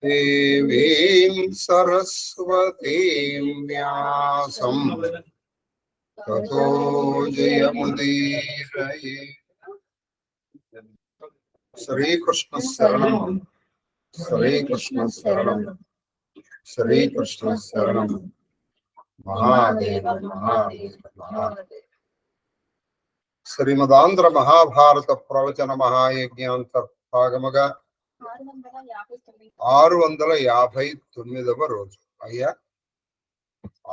దేవీం సరస్వతీం వ్యాసం తతో జయముదీరయే. శ్రీకృష్ణ శరణం, శ్రీకృష్ణ శరణం, శ్రీకృష్ణ శరణం. మహాదేవ మహాదేవ మహాదేవ. శ్రీమదాంధ్ర మహాభారత ప్రవచన మహాయజ్ఞాంతర్భాగముగా 659వ రోజు. అయ్యా,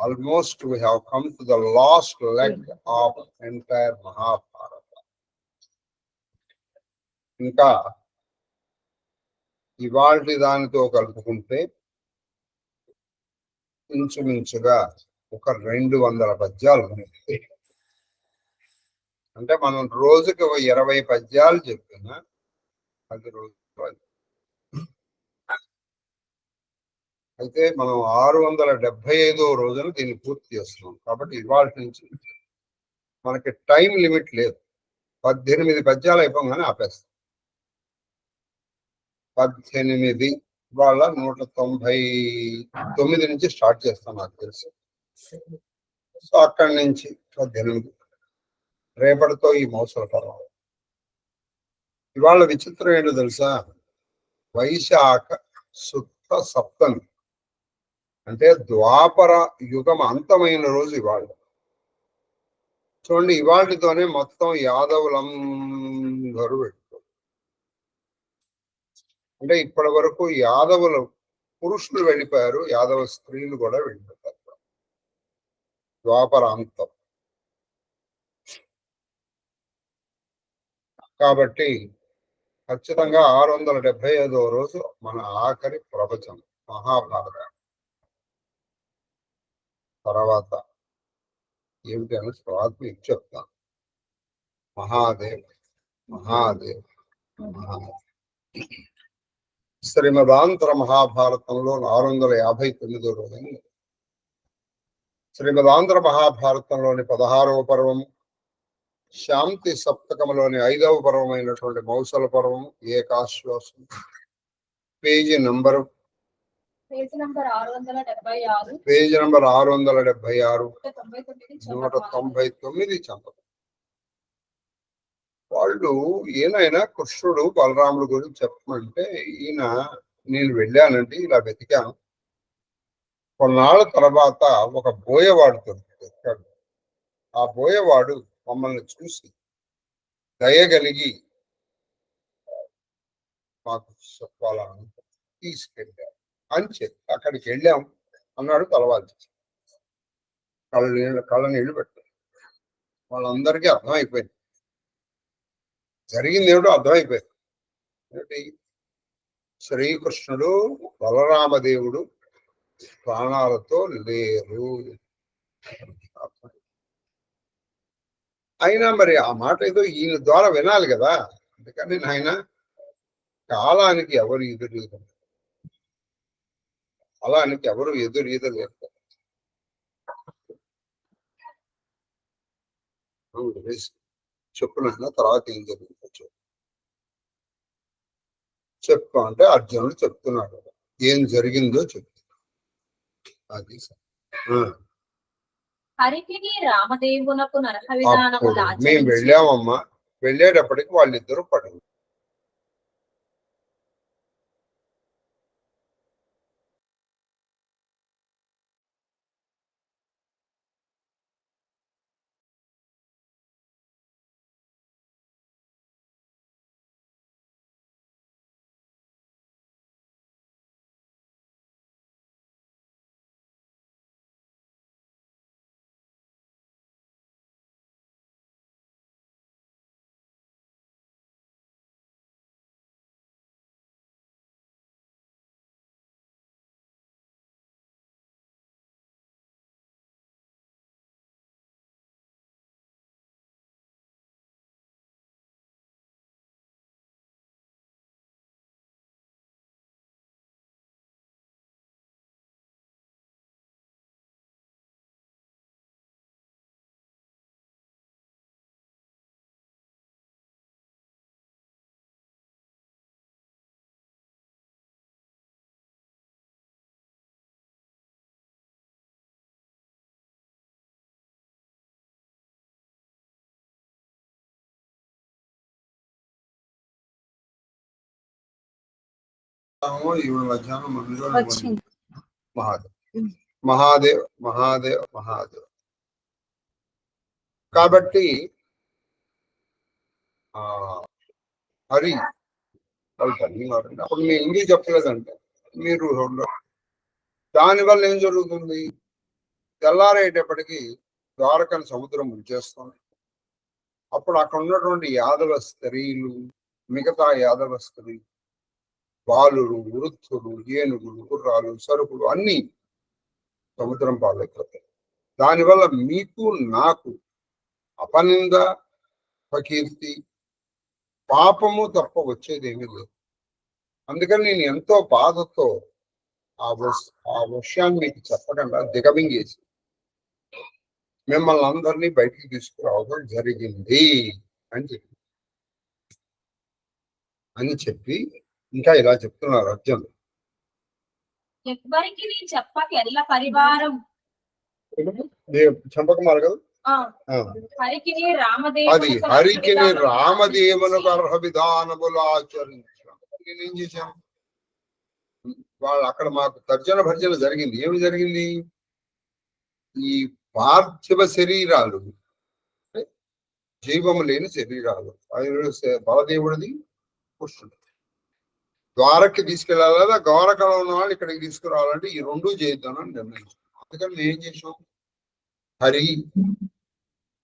almost we have come to the last leg of entire Mahabharata. ఇంకా ఇవాల్టి దానితో కలుపుకుంటే ఇంచుమించుగా ఒక 200 పద్యాలు ఉన్నాయి. అంటే మనం రోజుకి 20 పద్యాలు చెప్పినా అది రోజు. అయితే మనం 675వ రోజున దీన్ని పూర్తి చేస్తున్నాం. కాబట్టి ఇవాళ నుంచి మనకి టైం లిమిట్ లేదు. 18 పద్యాలు అయిపోగానే ఆపేస్తాం. 18 ఇవాళ 199 నుంచి స్టార్ట్ చేస్తాం నాకు తెలిసి. సో అక్కడి నుంచి 18 రేపటితో ఈ మౌసల పర్వం. ఇవాళ విచిత్రం ఏంటో తెలుసా? వైశాఖ శుద్ధ సప్తమి, అంటే ద్వాపర యుగం అంతమైన రోజు ఇవాళ. చూడండి, ఇవాళతోనే మొత్తం యాదవులందరూ వెళ్ళిపోయారు. అంటే ఇప్పటి వరకు యాదవులు పురుషులు వెళ్ళిపోయారు, యాదవ స్త్రీలు కూడా వెళ్ళిపోతారు. ద్వాపర అంతం. కాబట్టి ఖచ్చితంగా 675వ రోజు మన ఆఖరి ప్రవచనం మహాభారతం. తర్వాత ఏమిటి అని తర్వాత మీకు చెప్తాను. మహాదేవ్ మహాదేవ్ మహాదేవ్. శ్రీమదాంతర మహాభారతంలో 659వ రోజు. శ్రీమదాంతర మహాభారతంలోని 16వ పర్వము, శాంతి సప్తకములోని 5వ పర్వమైనటువంటి మౌసల పర్వము, ఏకాశ్వాసం. Page number 676, 199 చంపదు. వాళ్ళు ఏనైనా కృష్ణుడు బలరాముడు గురించి చెప్పమంటే ఈయన, నేను వెళ్ళానండి, ఇలా వెతికాను. కొన్నాళ్ళ తర్వాత ఒక బోయవాడు దొరికాడు. ఆ బోయవాడు మమ్మల్ని చూసి దయగలిగి మాకు చెప్పాలని తీసుకెళ్ళాడు అని చెప్పి అక్కడికి వెళ్ళాం అన్నాడు. తలవాల్చి కళ్ళ నీళ్లు పెట్టాడు. వాళ్ళందరికీ అర్థమైపోయింది, జరిగింది ఏమిటో అర్థమైపోయింది. ఏమిటి? శ్రీకృష్ణుడు బలరామదేవుడు ప్రాణాలతో లేరు. అయినా మరి ఆ మాట ఏదో ఈయన ద్వారా వినాలి కదా. అందుకని ఆయన కాలానికి ఎవరు ఎదురీదు, కాలానికి ఎవరు ఎదురీదలేరు. చెప్పునైనా తర్వాత ఏం జరిగిందో చెప్పు అంటే అర్జునుడు చెప్తున్నాడు, ఏం జరిగిందో చెప్తున్నాడు. అది మేము వెళ్ళామమ్మా. వెళ్ళేటప్పటికి వాళ్ళిద్దరూ పడి ఈవిడ మధ్యాహ్నం మందులో వచ్చింది. మహాదేవ్ మహాదేవ్ మహాదేవ్ మహాదేవ్. కాబట్టి హరి వాళ్ళు తల్లినారండి. అప్పుడు మీ ఇంగ్లీష్ చెప్పలేదంటే మీరు దానివల్ల ఏం జరుగుతుంది? తెల్లారేటప్పటికి ద్వారకని సముద్రం ముంచేస్తుంది. అప్పుడు అక్కడ ఉన్నటువంటి యాదవ స్త్రీలు, మిగతా యాదవ స్త్రీ, బాలురు, వృద్ధులు, ఏనుగులు, గుర్రాలు, సరుకులు అన్ని సముద్రం పాలైపోతాయి. దానివల్ల మీకు నాకు అపనింద, అపకీర్తి, పాపము తప్ప వచ్చేదేమీ లేదు. అందుకని నేను ఎంతో బాధతో ఆ విషయాన్ని మీకు చెప్పకుండా దిగమింగేసి మిమ్మల్ని అందరినీ బయటికి తీసుకురావడం జరిగింది అని చెప్పి ఇంకా ఇలా చెప్తున్నారు అర్జునుడు. చంపకుమారు కదా అది హరికిని రామదేవునకు అర్హ విధానములు ఆచరించాం. నేనేం చేశాం? వాళ్ళు అక్కడ మాకు తర్జన భర్జన జరిగింది. ఏమి జరిగింది? ఈ పార్థివ శరీరాలు, జీవము లేని శరీరాలు, బలదేవుడిది కృష్ణుడు ద్వారకి తీసుకెళ్ళాలి కదా, ద్వారకలో ఉన్న వాళ్ళు ఇక్కడికి తీసుకురావాలంటే ఈ రెండూ చేద్దామని నిర్ణయించాం. అందుకని మేము ఏం చేసాం? హరి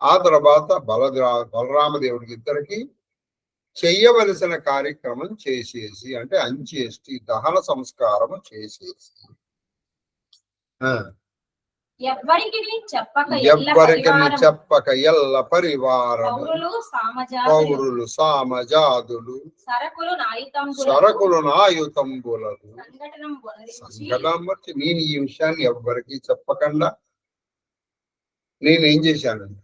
ఆ తర్వాత బలరామదేవుడికి ఇద్దరికి చెయ్యవలసిన కార్యక్రమం చేసేసి, అంటే అంచేసి దహన సంస్కారము చేసేసి ఎవ్వరికి చెప్పక ఎల్ల పరివారము, పౌరులు, సామజాదులు, సరకులు నాయుతంబులకు సంఘటన బట్టి నేను ఈ విషయాన్ని ఎవ్వరికి చెప్పకుండా నేనేం చేశానండి,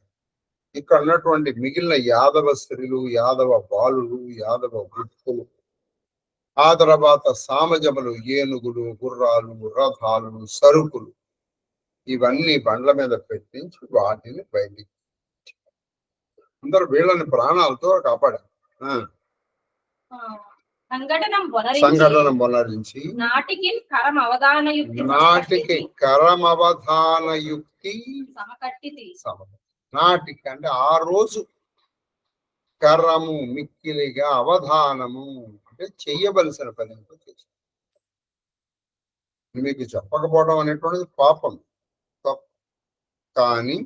ఇక్కడ ఉన్నటువంటి మిగిలిన యాదవ స్త్రీలు, యాదవ బాలులు, యాదవ వృద్ధులు, ఆ తర్వాత సామజములు, ఏనుగులు, గుర్రాలు, రథాలు, సరుకులు ఇవన్నీ బండ్ల మీద పెట్టించి వాటిని బయటికి అందరూ వీళ్ళని ప్రాణాలతో కాపాడారు. సంఘటన మొనరించి నాటికి కరమవధాన యుక్తి నాటికి అంటే ఆ రోజు కరము మిక్కిలిగా అవధానము అంటే చెయ్యవలసిన పని చేసి మీకు చెప్పకపోవడం అనేటువంటిది పాపం. కానీ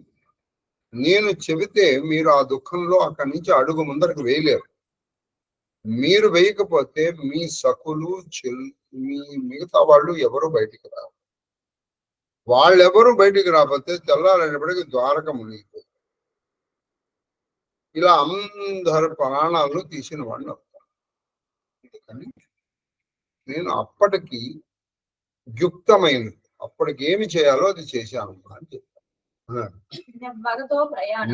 నేను చెబితే మీరు ఆ దుఃఖంలో అక్కడి నుంచి అడుగు ముందరకు వేయలేరు. మీరు వేయకపోతే మీ సకులు మీ మిగతా వాళ్ళు ఎవరు బయటికి రారు. వాళ్ళెవరు బయటికి రాకపోతే తెల్లారైనప్పటికీ ద్వారక మునిగిపోయి ఇలా అందరు ప్రాణాలను తీసిన వాళ్ళు అవుతారు. అందుకని నేను అప్పటికి యుక్తమైనది, అప్పటికి ఏమి చేయాలో అది చేశాను అని చెప్పాను.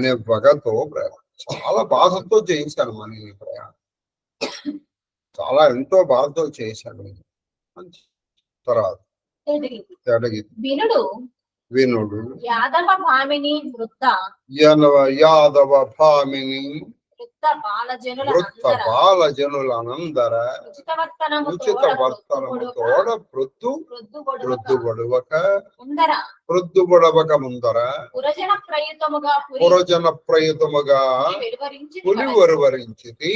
నెవ్వగతో ప్రయాణం చాలా బాధతో చేయించాను మన ఈ ప్రయాణం, చాలా ఎంతో బాధతో చేశాను. తర్వాత వినుడు యాదవ భామిని వృత్త బాలజనులనందర ఉచిత వర్తనముతోడ ప్రొద్దుబొడవక ముందర పురజన ప్రయుతముగా పులివరువరించితి.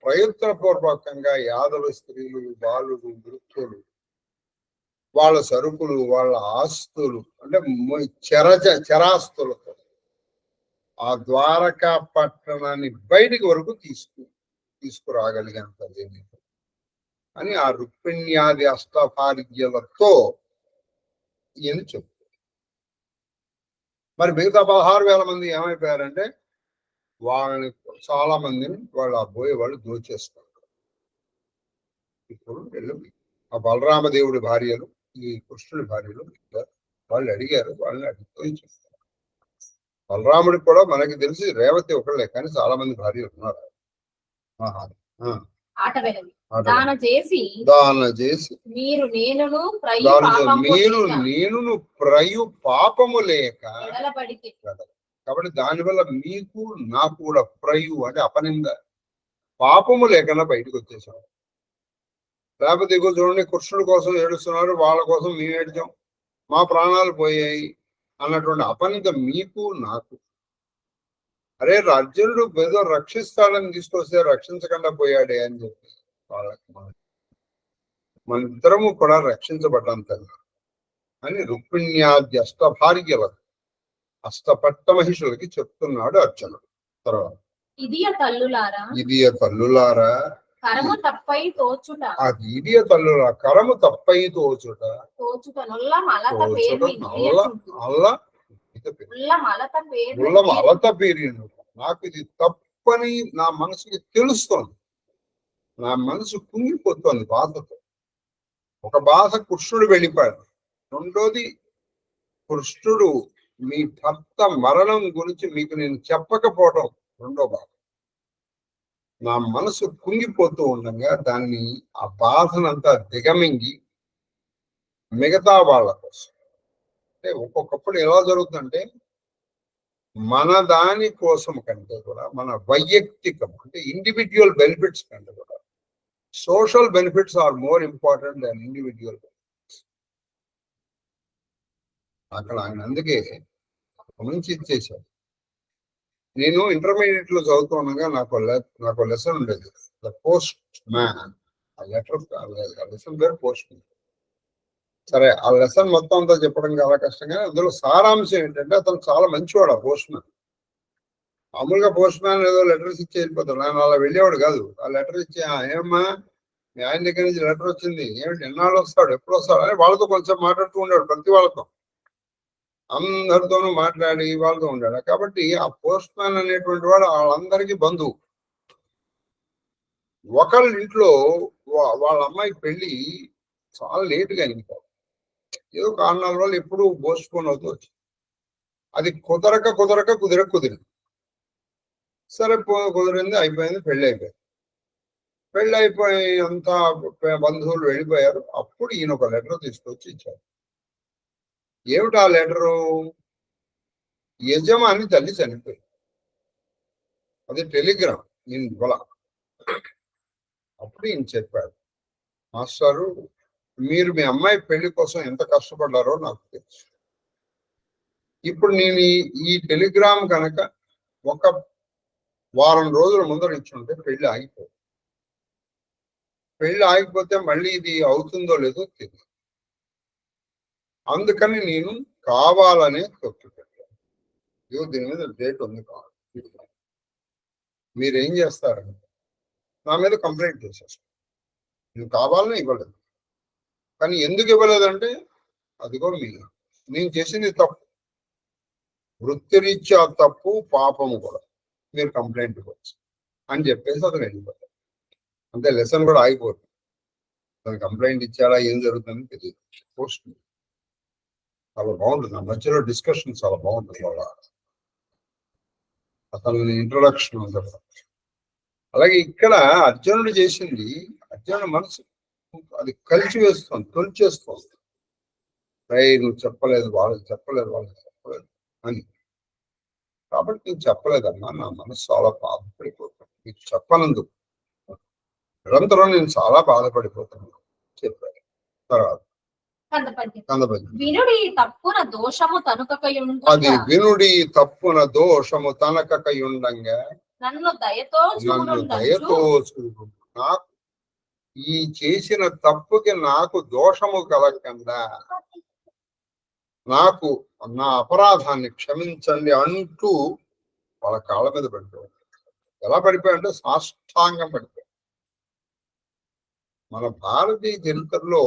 ప్రయత్న పూర్వకంగా యాదవ స్త్రీలు, బాలుడు, వృద్ధులు, వాళ్ళ సరుకులు, వాళ్ళ ఆస్తులు అంటే చరాస్తులతో ఆ ద్వారకా పట్టణాన్ని బయటికి వరకు తీసుకురాగలిగాను అని ఆ రుక్మిణ్యాది అష్టభార్యలతో ఈయన చెప్తారు. మరి మిగతా 16,000 మంది ఏమైపోయారంటే వాళ్ళని చాలా మందిని వాళ్ళ పోయే వాళ్ళు దోచేస్తారు. ఇప్పుడు ఆ బలరామదేవుడి భార్యలు, ఈ కృష్ణుడి భార్యలు వాళ్ళు అడిగారు, వాళ్ళని అడిగి చేస్తారు. బలరాముడికి కూడా మనకి తెలిసి రేవతి ఒకళ్ళే, కానీ చాలా మంది భార్యలు ఉన్నారు. దాన చేసి మీరు నేను ప్రయు పాపము లేక, కాబట్టి దానివల్ల మీకు నాకు కూడా ప్రయు అంటే అపనింద పాపము లేకుండా బయటకు వచ్చేసాం. లేకపోతే ఇగో చూడండి కృష్ణుడి కోసం ఏడుస్తున్నారు, వాళ్ళ కోసం మేము ఏడ్చాం, మా ప్రాణాలు పోయాయి అన్నటువంటి అపనిత మీకు నాకు. అరే అర్జునుడు ఏదో రక్షిస్తాడని తీసుకొస్తే రక్షించకుండా పోయాడే అని చెప్పి వాళ్ళకి మన ఇద్దరము కూడా రక్షించబడ్డంత అని రుక్మిణ్యాది అష్టభార్యల అష్టపట్ట మహిషులకి చెప్తున్నాడు అర్జునుడు. తర్వాత ఇదియ తల్లులారా కరము తప్పై తోచుట, అది ఇదియ తల్లులారా కరము తప్పై తోచుట అలత పేరు. నాకు ఇది తప్పని నా మనసుకి తెలుస్తోంది, నా మనసు కుంగిపోతోంది బాధతో. ఒక బాధ కృష్ణుడు వెళ్ళిపోయాడు, రెండోది కృష్ణుడు మీ భర్త మరణం గురించి మీకు నేను చెప్పకపోవడం రెండో బాధ. నా మనసు కుంగిపోతూ ఉండగా దాన్ని ఆ బాధనంతా దిగమింగి మిగతా వాళ్ళ కోసం, అంటే ఒక్కొక్కప్పుడు ఎలా జరుగుతుందంటే మన దాని కోసం కంటే కూడా మన వైయక్తికం అంటే ఇండివిజువల్ బెనిఫిట్స్ కంటే కూడా social benefits are more important than individual benefits. అక్కడ ఆయన అందుకే మంచి ఇచ్చేసాడు. నేను ఇంటర్మీడియట్ లో చదువుతుండగా నాకు లెసన్ ఉండేది, ద పోస్ట్ మ్యాన్. ఆ లెసన్ పేరు పోస్ట్ మ్యాన్. సరే, ఆ లెసన్ మొత్తం అంతా చెప్పడం చాలా కష్టంగా, అందులో సారాంశం ఏంటంటే అతను చాలా మంచివాడు ఆ పోస్ట్ మ్యాన్. మామూలుగా పోస్ట్ మ్యాన్ ఏదో లెటర్స్ ఇచ్చి వెళ్ళిపోతాడు, ఆయన అలా వెళ్ళేవాడు కాదు. ఆ లెటర్ ఇచ్చి ఏమమ్మా మీ ఆయన దగ్గర నుంచి లెటర్ వచ్చింది, ఏమిటి ఎన్నాళ్ళు వస్తాడు, ఎప్పుడు వస్తాడు అని వాళ్ళతో కొంచెం మాట్లాడుతూ ఉండేవాడు. ప్రతి వాళ్ళతో అందరితోనూ మాట్లాడి వాళ్ళతో ఉండాడు. కాబట్టి ఆ పోస్ట్ మ్యాన్ అనేటువంటి వాడు వాళ్ళందరికీ బంధువు. ఒకళ్ళ ఇంట్లో వాళ్ళ అమ్మాయి పెళ్లి చాలా లేటుగా అయిపోయింది, ఏదో కారణాల వల్ల ఎప్పుడు పోస్ట్పోన్ అవుతూ వచ్చింది. అది కుదిరింది. సరే కుదిరింది, అయిపోయింది, పెళ్లి అయిపోయింది. పెళ్లి అయిపోయి అంతా బంధువులు వెళ్ళిపోయారు. అప్పుడు ఈయన ఒక లెటర్ తీసుకొచ్చి ఇచ్చారు. ఏమిటి ఆ లెటరు? యజమాని తల్లి చనిపోయింది, అది టెలిగ్రామ్ ఈయన ఇవ్వాల. అప్పుడు ఈయన చెప్పాడు, మాస్టారు మీరు మీ అమ్మాయి పెళ్లి కోసం ఎంత కష్టపడ్డారో నాకు తెలుసు. ఇప్పుడు నేను ఈ టెలిగ్రామ్ కనుక ఒక వారం రోజుల ముందర ఇచ్చుంటే పెళ్లి ఆగిపోయింది. పెళ్లి ఆగిపోతే మళ్ళీ ఇది అవుతుందో లేదో తెలియదు. అందుకని నేను కావాలనే తొక్కి పెట్టాను. దీని మీద డేట్ ఉంది, కావాలి. మీరేం చేస్తారంటే నా మీద కంప్లైంట్ చేసేస్తాను. నేను కావాలనే ఇవ్వలేదు, కానీ ఎందుకు ఇవ్వలేదంటే అదిగో నేను చేసింది తప్పు, వృత్తిరీత్యా తప్పు, పాపము కూడా, మీరు కంప్లైంట్ ఇవ్వచ్చు అని చెప్పేసి అతను వెళ్ళిపోతాడు. అంతే, లెసన్ కూడా ఆగిపోతుంది. అతను కంప్లైంట్ ఇచ్చాడా ఏం జరుగుతుందని తెలియదు. పోస్ట్ చాలా బాగుంటుంది, ఆ మధ్యలో డిస్కషన్ చాలా బాగుంటుంది. వాళ్ళ అతను ఇంట్రొడక్షన్ ఉంటుంది. అలాగే ఇక్కడ అర్జునుడు చేసింది, అర్జునుడు మనసు అది కలిసివేస్తుంది, తొలిచేస్తుంది. నువ్వు చెప్పలేదు, వాళ్ళకి చెప్పలేదు అని. కాబట్టి నేను చెప్పలేదమ్మా, నా మనసు చాలా బాధపడిపోతాను, నీకు చెప్పనందుకు నిరంతరం నేను చాలా బాధపడిపోతున్నాను చెప్పారు. తర్వాత వినుడి తప్పున దోషము తనకకయుండంగా నన్ను దయతో నాకు ఈ చేసిన తప్పుకి నాకు దోషము కలగకుండా నాకు నా అపరాధాన్ని క్షమించండి అంటూ వాళ్ళ కాళ్ళ మీద పడిపోయాడు. ఎలా పడిపోయాడంటే సాష్టాంగం పడిపోయాడు. మన భారతీయ చరిత్రలో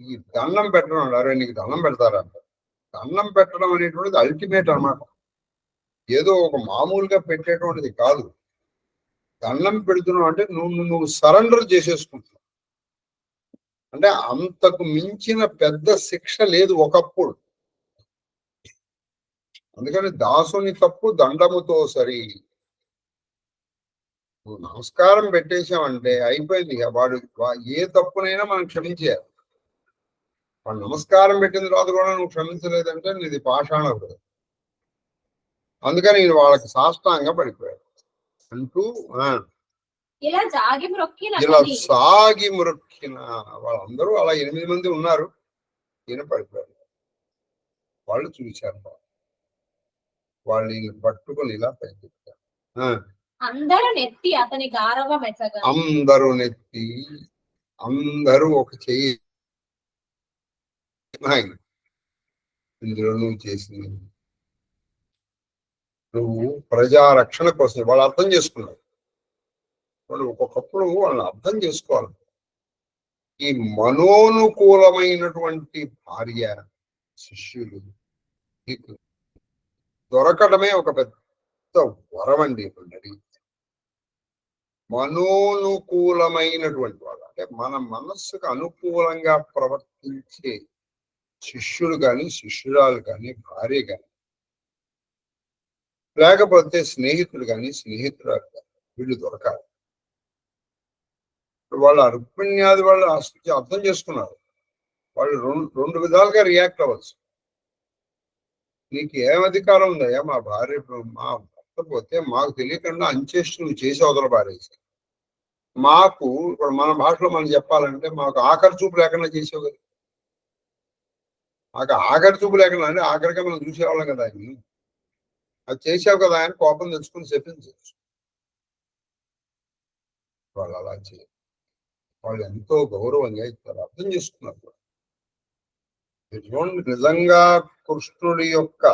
ఈ దండం పెట్టడం అరే నీకు దండం పెడతారంట. దండం పెట్టడం అనేటువంటిది అల్టిమేట్ అన్నమాట. ఏదో ఒక మామూలుగా పెట్టేటువంటిది కాదు. దండం పెడుతున్నావు అంటే నువ్వు సరెండర్ చేసేసుకుంటున్నావు. అంటే అంతకు మించిన పెద్ద శిక్ష లేదు ఒకప్పుడు. అందుకని దాసుని తప్పు దండముతో సరి. నువ్వు నమస్కారం పెట్టేశామంటే అయిపోయింది. వాడు ఏ తప్పునైనా మనం క్షమించేయాలి. వాడు నమస్కారం పెట్టిన తర్వాత కూడా నువ్వు క్షమించలేదంటే నీది పాషాణం. అందుకని నేను వాళ్ళకి సాష్టాంగ పడిపోయాడు అంటూ ఇలా జాగి మ్రొక్కిన ఇలా కని సాగి మొక్కిన వాళ్ళందరూ అలా 8 మంది ఉన్నారు. ఈయన పడిపోయారు. వాళ్ళు చూశారు. వాళ్ళు ఈయన పట్టుకొని ఇలా పైకెత్తారు. అందరూ నెత్తి అతని గారవం ఎత్తగా అందరూ నెత్తి, అందరూ ఒక చెయ్యి. ఇందులో నువ్వు చేసింది, నువ్వు ప్రజా రక్షణ కోసం వాళ్ళు అర్థం చేసుకున్నారు. వాళ్ళు ఒక్కొక్కప్పుడు వాళ్ళని అర్థం చేసుకోవాలి. ఈ మనోనుకూలమైనటువంటి భార్య శిష్యులు నీకు దొరకడమే ఒక పెద్ద వరం అండి. ఇప్పుడు మనోనుకూలమైనటువంటి వాళ్ళు అంటే మన మనస్సుకు అనుకూలంగా ప్రవర్తించే శిష్యులు కానీ శిష్యురాలు కానీ భార్య కానీ లేకపోతే స్నేహితుడు కానీ స్నేహితురాలు కానీ వీళ్ళు దొరకాలి. వాళ్ళ రుక్మిణ్యాది వాళ్ళు అర్థం చేసుకున్నారు. వాళ్ళు రెండు విధాలుగా రియాక్ట్ అవ్వచ్చు. నీకు ఏం అధికారం ఉందయ్యా మా భార్య మా భర్త పోతే మాకు తెలియకుండా అంచేష్టి నువ్వు చేసి అవతల భార్య మాకు ఇప్పుడు మన భాషలో మనం చెప్పాలంటే మాకు ఆఖరి చూపు లేకుండా చేసావు కదా. మాకు ఆఖరి చూపు లేకుండా అంటే ఆఖరిగా మనం చూసేవాళ్ళం కదా ఆయన. అది చేసావు కదా ఆయన కోపం తెచ్చుకుని చెప్పించవచ్చు. వాళ్ళు అలా చేయరు. వాళ్ళు ఎంతో గౌరవంగా ఇస్తారు. అర్థం చేసుకున్నారు. నిజంగా కృష్ణుడి యొక్క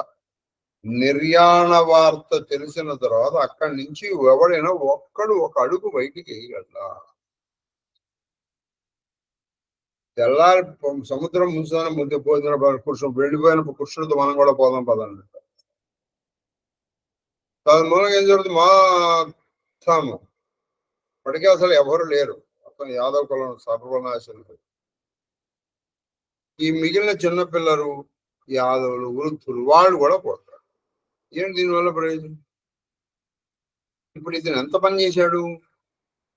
నిర్యాణ వార్త తెలిసిన తర్వాత అక్కడి నుంచి ఎవడైనా ఒక్కడు ఒక అడుగు బయటికి వేయగలరా? తెల్లారి సముద్రం ముంచుదాన ముద్ద పోయిన కృష్ణుడు వెళ్ళిపోయిన కృష్ణుడితో మనం కూడా పోదాం పదండి. దాని మూలంగా ఏం జరుగుతుంది? మొత్తం ఇప్పటికే అసలు ఎవరు లేరు. మొత్తం యాదవ్ కులం సర్వనాశనం. ఈ మిగిలిన చిన్నపిల్లలు యాదవులు వృద్ధులు వాళ్ళు కూడా పోతారు. ఏంటి దీనివల్ల ప్రయోజనం? ఇప్పుడు ఇతను ఎంత పని చేశాడు?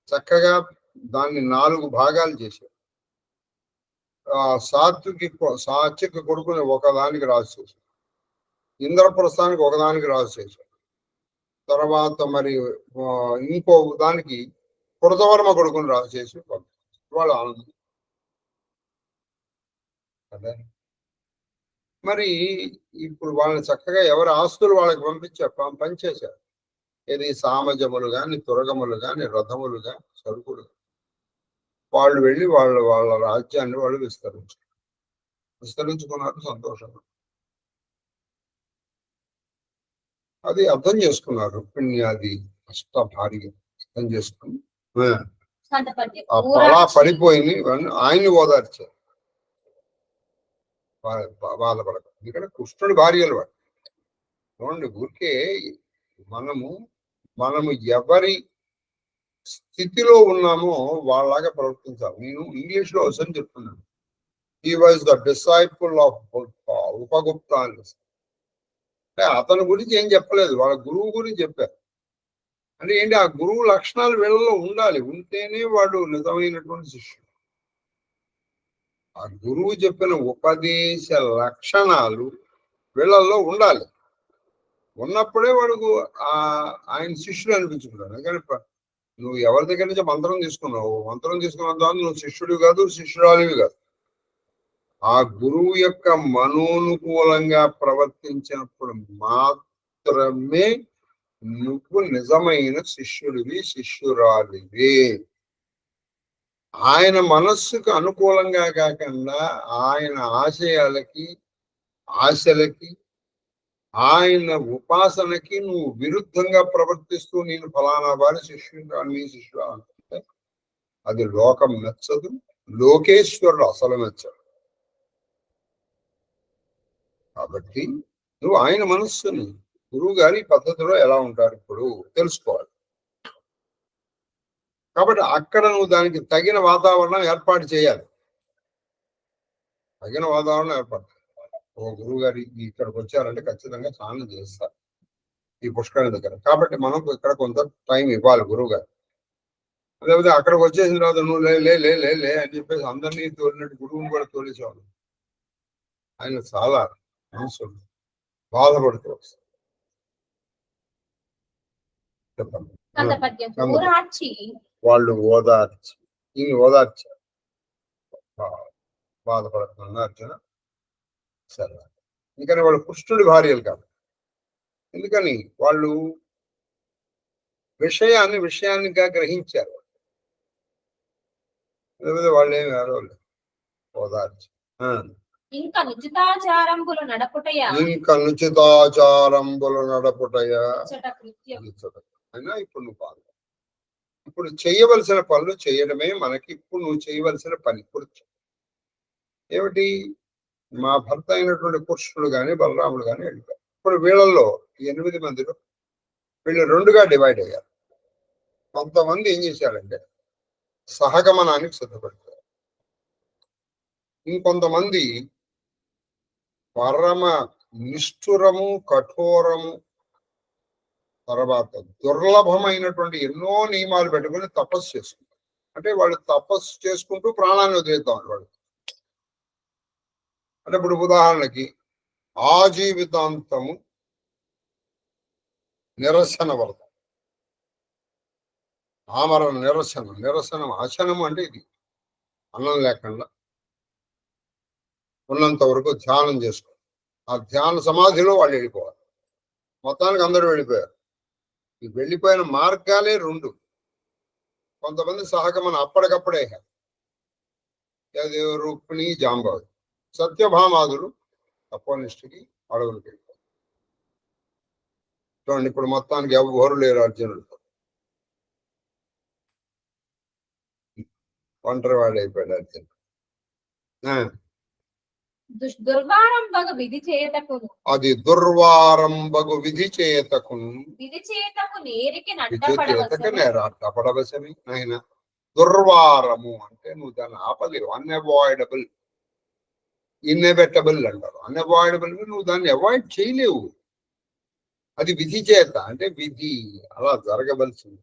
చక్కగా దాన్ని 4 భాగాలు చేశాడు. సాత్వికి కొడుకుని ఒకదానికి రాజు చేశాడు. ఇంద్రప్రస్థానికి ఒకదానికి రాజు చేశాడు. తర్వాత మరి ఇంకో దానికి కృతవర్మ కొడుకుని రాజు చేసి వాళ్ళు ఆనందం. అదే మరి ఇప్పుడు వాళ్ళని చక్కగా ఎవరి ఆస్తులు వాళ్ళకి పనిచేశారు. ఇది సామజములు గాని తురగములు గాని రథములు గాని సరుకులు వాళ్ళు వెళ్ళి వాళ్ళ రాజ్యాన్ని వాళ్ళు విస్తరించుకున్నారు. సంతోషం. అది అర్థం చేసుకున్నారు. రుక్మిణ్యాది అష్ట భార్య అర్థం చేసుకుని అలా పడిపోయింది. ఆయన్ని ఓదార్చారు. బాధపడక. ఎందుకంటే కృష్ణుడి భార్యలు వాడు. చూడండి, ఊరికే మనము ఎవరి స్థితిలో ఉన్నామో వాళ్ళలాగా ప్రవర్తించాలి. నేను ఇంగ్లీష్ లో అవసరం చెప్తున్నాను. He was the disciple of Upagupta అని. అంటే అతని గురించి ఏం చెప్పలేదు, వాళ్ళ గురువు గురించి చెప్పారు. అంటే ఏంటి, ఆ గురువు లక్షణాలు వీళ్ళలో ఉండాలి. ఉంటేనే వాడు నిజమైనటువంటి శిష్యుడు. ఆ గురువు చెప్పిన ఉపదేశ లక్షణాలు వీళ్ళల్లో ఉండాలి. ఉన్నప్పుడే వాడుకు ఆయన శిష్యుడు అనిపించుకుంటాడు. కానీ నువ్వు ఎవరి దగ్గర నుంచి మంత్రం తీసుకున్నావు, మంత్రం తీసుకున్న దాన్ని నువ్వు శిష్యుడు కాదు, శిష్యురాలివి కాదు. ఆ గురువు యొక్క మనోనుకూలంగా ప్రవర్తించినప్పుడు మాత్రమే నువ్వు నిజమైన శిష్యుడివి, శిష్యురాలివి. ఆయన మనస్సుకు అనుకూలంగా కాకుండా ఆయన ఆశలకి ఆయన ఉపాసనకి నువ్వు విరుద్ధంగా ప్రవర్తిస్తూ నేను ఫలానా వారి శిష్యుడు అంటే అది లోకం మెచ్చదు. లోకేశ్వరుడు అసలు మెచ్చడు. కాబట్టి నువ్వు ఆయన మనస్సుని గురువు గారి పద్ధతిలో ఎలా ఉంటారు ఇప్పుడు తెలుసుకోవాలి. కాబట్టి అక్కడ నువ్వు దానికి తగిన వాతావరణం ఏర్పాటు చేయాలి. తగిన వాతావరణం ఏర్పాటు. ఓ గురువు గారి ఇక్కడికి వచ్చారంటే ఖచ్చితంగా స్నానం చేస్తారు ఈ పుష్కరిణి దగ్గర. కాబట్టి మనం ఇక్కడ కొంత టైం ఇవ్వాలి గురువు గారు. లేకపోతే అక్కడికి వచ్చేసిన తర్వాత నువ్వు లే అని చెప్పేసి అందరినీ తోలినట్టు గురువుని కూడా తోలేసేవాడు. ఆయన చాలా మనసు బాధపడుతూ వస్తారు. చెప్పండి. వాళ్ళు ఓదార్చి ఈయన ఓదార్చారు. బాధపడుతున్నా అర్జున సరే, ఎందుకని వాళ్ళు కృష్ణుడి భార్యలు కాదు. ఎందుకని వాళ్ళు విషయాన్నిగా గ్రహించారు. లేకపోతే వాళ్ళు ఏమి అరవలేదు. ఓదార్చి ఇంకా నుచితాచారంబులు నడపుటయా అయినా ఇప్పుడు నువ్వు బాధ, ఇప్పుడు చేయవలసిన పనులు చేయడమే మనకి ఇప్పుడు నువ్వు చేయవలసిన పని. ఇప్పుడు ఏమిటి, మా భర్త అయినటువంటి పురుషుడు గాని బలరాముడు గాని వెళ్ళిపోయారు. ఇప్పుడు వీళ్ళల్లో 8 మందిలో వీళ్ళు 2గా డివైడ్ అయ్యారు. కొంతమంది ఏం చేశారంటే సహగమనానికి సిద్ధపడతారు, ఇంకొంతమంది పరమ నిష్ఠురము కఠోరము, తర్వాత దుర్లభమైనటువంటి ఎన్నో నియమాలు పెట్టుకుని తపస్సు చేసుకుంటారు. అంటే వాళ్ళు తపస్సు చేసుకుంటూ ప్రాణాన్ని వదిలేద్దాం వాళ్ళు. అంటే ఇప్పుడు ఉదాహరణకి ఆజీవితాంతము నిరసన వ్రతం, ఆమరణ నిరసనం అశనం అంటే ఇది అన్నం లేకుండా ఉన్నంత వరకు ధ్యానం చేసుకోవాలి. ఆ ధ్యాన సమాధిలో వాళ్ళు వెళ్ళిపోవాలి. మొత్తానికి అందరూ వెళ్ళిపోయారు. ఈ వెళ్ళిపోయిన మార్గాలే 2. కొంతమంది సహగమన అప్పటికప్పుడే, రుక్మిణి జాంబావి, సత్యభామాదులు తపోనిష్ఠకి అడవులకు వెళ్ళిపోయారు. చూడండి, ఇప్పుడు మొత్తానికి ఎవరు లేరు అర్జునుడితో, ఒంటరి వాడు అయిపోయాడు అర్జునుడు. దుర్వారంబగు విధి చేతకును, అది దుర్వారంబగు విధి చేతకును, విధి చేతకు నేరికి అడ్డపడవసమి. ఆయన దుర్వారము అంటే నువ్వు దాన్ని ఆపలేవు. అన్అవాయిడబుల్, ఇన్ఎవిటబుల్ అంటారు. అన్అవాయిడబుల్ నువ్వు దాన్ని అవాయిడ్ చేయలేవు. అది విధి చేత అంటే విధి అలా జరగవలసింది.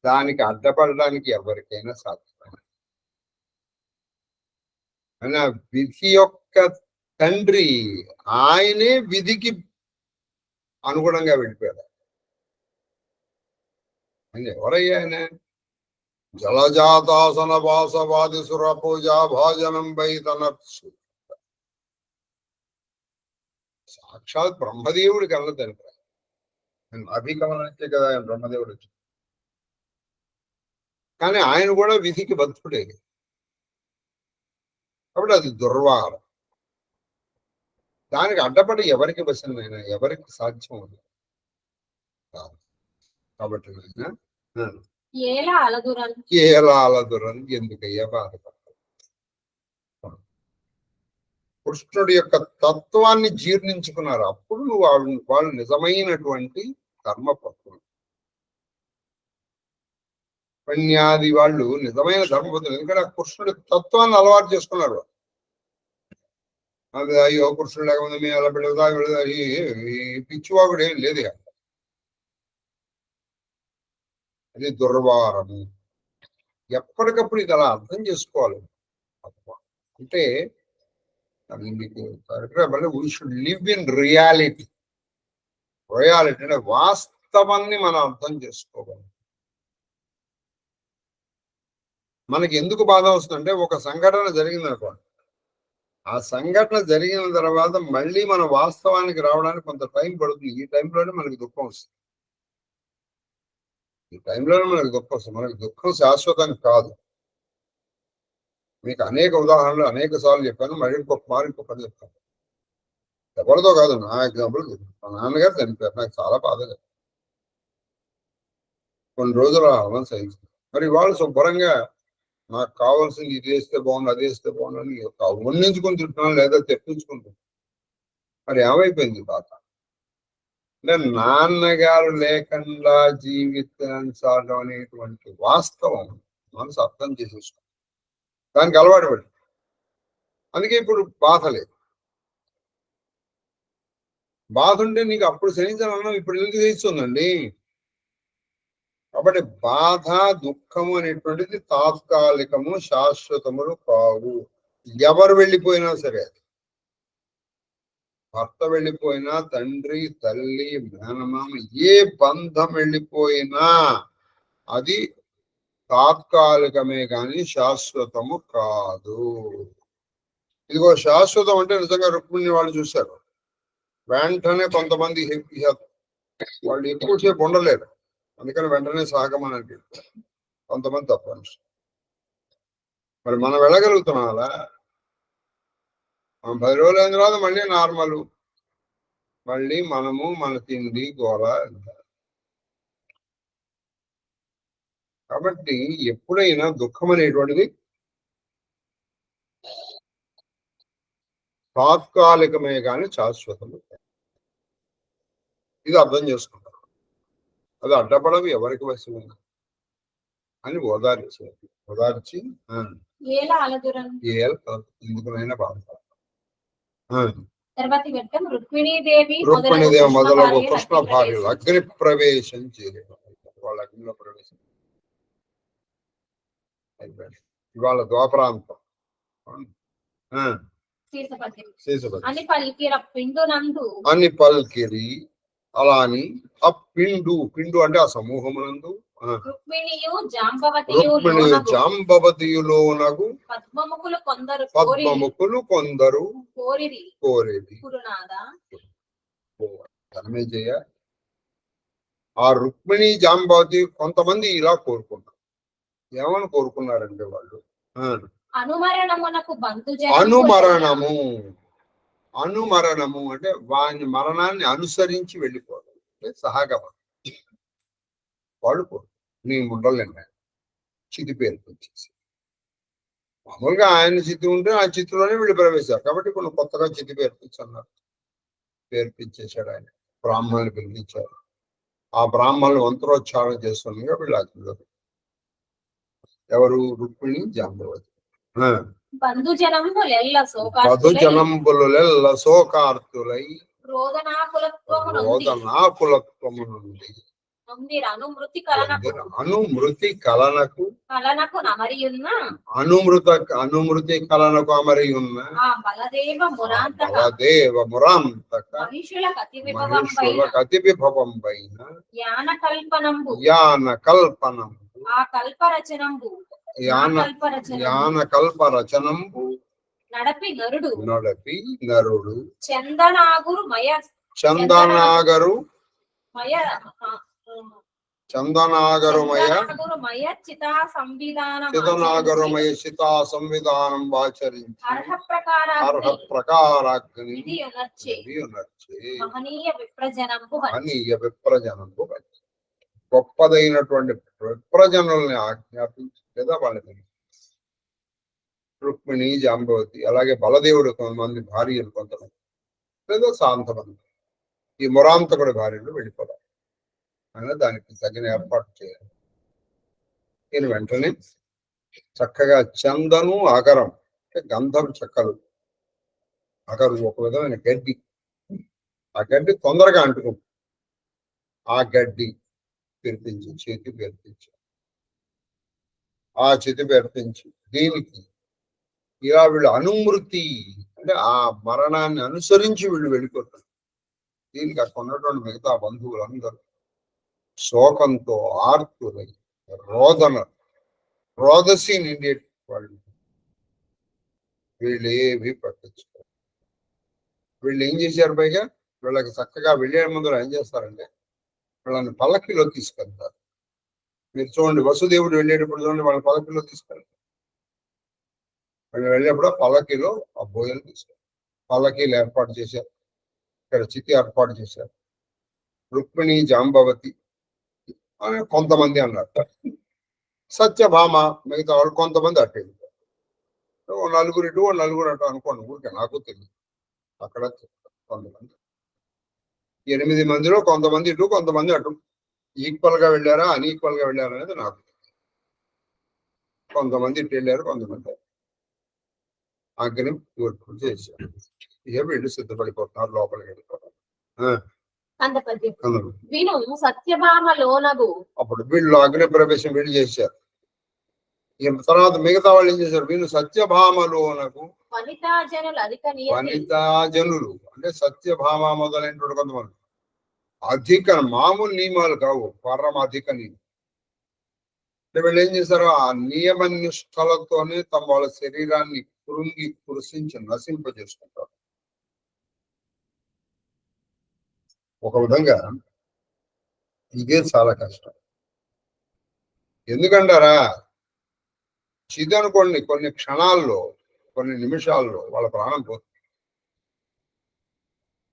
దానికి అడ్డపడడానికి ఎవరికైనా సాధ్యమే. అయినా విధి యొక్క తండ్రి ఆయనే విధికి అనుగుణంగా వెళ్ళిపోయాడు. ఆయన ఎవరయ్యా? ఆయన జలజాతాసన వాసవాది సుర పూజా భాజనం వైతనర్సు, సాక్షాత్ బ్రహ్మదేవుడి కళ్ళ తండ్రి. అభిగమనించే కదా ఆయన బ్రహ్మదేవుడు వచ్చి. కానీ ఆయన కూడా విధికి బద్ధుడే. కాబట్టి అది దుర్వారం. దానికి అడ్డపడి ఎవరికి వశమైనా ఎవరికి సాధ్యం ఉంది కాబట్టి ఏలా అలదురని ఎందుకయ్యా బాధపడతారు? కృష్ణుడి యొక్క తత్వాన్ని జీర్ణించుకున్నారు. అప్పుడు వాళ్ళు నిజమైనటువంటి కర్మపత్రులు. పణ్యాది వాళ్ళు నిజమైన ధర్మపత్రులు. ఎందుకంటే ఆ కృష్ణుడి తత్వాన్ని అలవాటు చేసుకున్నారు. అది అయ్యో కృష్ణుడు లేకపోతే మేము అలా పెడదా ఈ పిచ్చివాగుడు ఏం లేదు. అది దుర్వారము. ఎప్పటికప్పుడు ఇది అలా అర్థం చేసుకోవాలి. అంటే మీకు మళ్ళీ we should live in reality. అంటే వాస్తవాన్ని మనం అర్థం చేసుకోవాలి. మనకి ఎందుకు బాధ వస్తుందంటే ఒక సంఘటన జరిగింది అనుకోండి, ఆ సంఘటన జరిగిన తర్వాత మళ్ళీ మన వాస్తవానికి రావడానికి కొంత టైం పడుతుంది. ఈ టైంలోనే మనకి దుఃఖం వస్తుంది. మనకి దుఃఖం శాశ్వతం కాదు. మీకు అనేక ఉదాహరణలు అనేక సార్లు చెప్పాను. మళ్ళీ ఇంకొకటి చెప్తాను. ఎవరితో కాదు, నా ఎగ్జాంపుల్. మా నాన్నగారు చనిపోయారు. నాకు చాలా బాధ. కొన్ని రోజులు అవ్వని సహించింది. మరి వాళ్ళు శుభ్రంగా నాకు కావాల్సింది ఇది వేస్తే బాగుంది, అది వేస్తే బాగుంది అని వండించుకొని తింటున్నాను, లేదా తెప్పించుకుంటున్నాను. మరి ఏమైపోయింది బాధ? అంటే నాన్నగారు లేకుండా జీవితం సాగం అనేటువంటి వాస్తవం మనసు అర్థం చేసేసుకో, దానికి అలవాటు పడి. అందుకే ఇప్పుడు బాధ లేదు. బాధ ఉంటే నీకు అప్పుడు సహించాలన్నా ఇప్పుడు ఎందుకు సహిస్తుందండి? కాబట్టి బాధ దుఃఖము అనేటువంటిది తాత్కాలికము, శాశ్వతములు కావు. ఎవరు వెళ్ళిపోయినా సరే, భర్త వెళ్ళిపోయినా, తండ్రి తల్లి మేనమామ ఏ బంధం వెళ్ళిపోయినా అది తాత్కాలికమే కానీ శాశ్వతము కాదు. ఇదిగో శాశ్వతం అంటే నిజంగా రుక్మిణి వాళ్ళు చూశారు. వెంటనే కొంతమంది వాళ్ళు ఎక్కువసేపు ఉండలేరు, అందుకని వెంటనే సాగమని అంటే కొంతమంది తప్పని. మరి మనం వెళ్ళగలుగుతున్నాం అలా? మనం 10 రోజులు అయిన తర్వాత మళ్ళీ నార్మల్, మళ్ళీ మనము మన తిండి గోళ. కాబట్టి ఎప్పుడైనా దుఃఖం అనేటువంటిది తాత్కాలికమే కానీ శాశ్వతము. ఇది అర్థం చేసుకుంటారు. అది అడ్డపడవి ఎవరికి వస్తుంది అని ఓదార్చి ఎందుకునైనా బాధపడతారు. రుక్మిణీదేవి మొదలగు కృష్ణ భార్యలు అగ్ని ప్రవేశం చేయలేదు. వాళ్ళ అగ్నిలో ప్రవేశం. ఇవాళ ద్వాపరాంతం అని పల్కిరి అలా అని ఆ పిండు అంటే ఆ సమూహమునందు రుక్మిణియు జాంబవతియులోనగు పద్మముకులు కొందరు కోరేది. ధనమేజయ, ఆ రుక్మిణి జాంబవతి కొంతమంది ఇలా కోరుకున్నారు. ఏమని కోరుకున్నారంటే వాళ్ళు అనుమరణము అంటే వాని మరణాన్ని అనుసరించి వెళ్ళిపోవడం అంటే సహగమనం. వాళ్ళు కోరు నీ ఉండలేండి చితి పేర్పించేసి. మామూలుగా ఆయన చితి ఉంటే ఆ చితిలోనే వీళ్ళు ప్రవేశారు కాబట్టి కొన్ని కొత్తగా చితి పేర్పించన్నారు. పేర్పించేశాడు ఆయన. బ్రాహ్మణులు పిలిపించారు. ఆ బ్రాహ్మణులు మంత్రోచ్చారణ చేస్తుండగా వీళ్ళు అగ్నిలో. ఎవరు? రుక్మిణి జాంబవతి. బంధుజనంబులెల్ల శోకార్తులై రోదనాకులత్వము నుండి అనుమృతి కలనకు అమరి ఉన్న బలదేవ మురాంతక మనుషుల కతి విభవం పైన యాన కల్పరచనంబు నడపి నరుడు చందనాగరుమయ చితా సంవిధానం ఆచరించి అర్హ ప్రకారాగ్ని మహనీయ విప్రజనంబు గొప్పదైనటువంటి విప్రజనుల్ని ఆజ్ఞాపించి లేదా వాళ్ళని రుక్మిణి జాంబవతి అలాగే బలదేవుడు కొంతమంది భార్యలు కొంతమంది లేదా శాంతమంది ఈ మురాంతకుడి భార్యలు వెళ్ళిపోతారు. అయినా దానికి తగిన ఏర్పాటు చేయాలి. నేను వెంటనే చక్కగా చందను అగరం అంటే గంధం చెక్కలు, అగరు ఒక విధమైన గడ్డి. ఆ గడ్డి తొందరగా అంటుకుంటుంది. ఆ గడ్డి పెరిపించి చేతి పెరిపించి ఆ చేతి పెరిపించి దీనికి ఇలా వీళ్ళు అనుమృతి అంటే ఆ మరణాన్ని అనుసరించి వీళ్ళు వెళ్ళిపోతారు. దీనికి అక్కడ ఉన్నటువంటి మిగతా బంధువులందరూ శోకంతో ఆర్తులై రోదసి నిండే వాళ్ళు వీళ్ళు ఏవి పట్టించుకోరు. వీళ్ళు ఏం చేశారు? పైగా వీళ్ళకి చక్కగా వెళ్ళే ముందు ఏం చేస్తారంటే వీళ్ళని పల్లకిలో తీసుకెళ్తారు. మీరు చూడండి, వసుదేవుడు వెళ్ళేటప్పుడు చూడండి వాళ్ళ పల్లకిలో తీసుకెళ్తారు. వాళ్ళు వెళ్ళేప్పుడు పల్లకిలో ఆ భోజనం తీసుకెళ్తారు. పల్లకీలు ఏర్పాటు చేశారు. ఇక్కడ చితి ఏర్పాటు చేశారు. రుక్మిణి జాంబవతి అని కొంతమంది అన్నారు. సత్యభామ మిగతా వాళ్ళు కొంతమంది అటు వెళ్ళిపోయారు. నలుగురు ఇటు నలుగురు అటు అనుకోండి, ఊరికే నాకు తెలియదు. అక్కడ కొంతమంది 8 మందిలో కొంతమంది ఇటు కొంతమంది అటు ఈక్వల్ గా వెళ్ళారా అన్ఈక్వల్ గా వెళ్ళారా అనేది నాకు కొంతమంది ఇటు వెళ్ళారు, కొంతమంది అగ్ని తూర్పు చేశారు. ఇక వీళ్ళు సిద్ధపడిపోతున్నారు, లోపలికి వెళ్ళిపోతారు. అప్పుడు వీళ్ళు అగ్ని ప్రవేశం వీళ్ళు చేశారు. తర్వాత మిగతా వాళ్ళు ఏం చేశారు? వీళ్ళు సత్యభామలోనకు వనితాజనులు అంటే సత్యభామ మొదలైనటువంటి కొంతమంది అధిక మామూలు నియమాలు కావు, పరమ అధిక నియమం. వీళ్ళు ఏం చేశారు? ఆ నియమ నిష్టలతోనే తమ వాళ్ళ శరీరాన్ని కురుంగి కురిసించి నశింపజేసుకుంటారు. ఒక విధంగా ఇదే చాలా కష్టం. ఎందుకంటారా? చిదనుకోండి, కొన్ని క్షణాల్లో, కొన్ని నిమిషాల్లో వాళ్ళ ప్రాణం పోతుంది.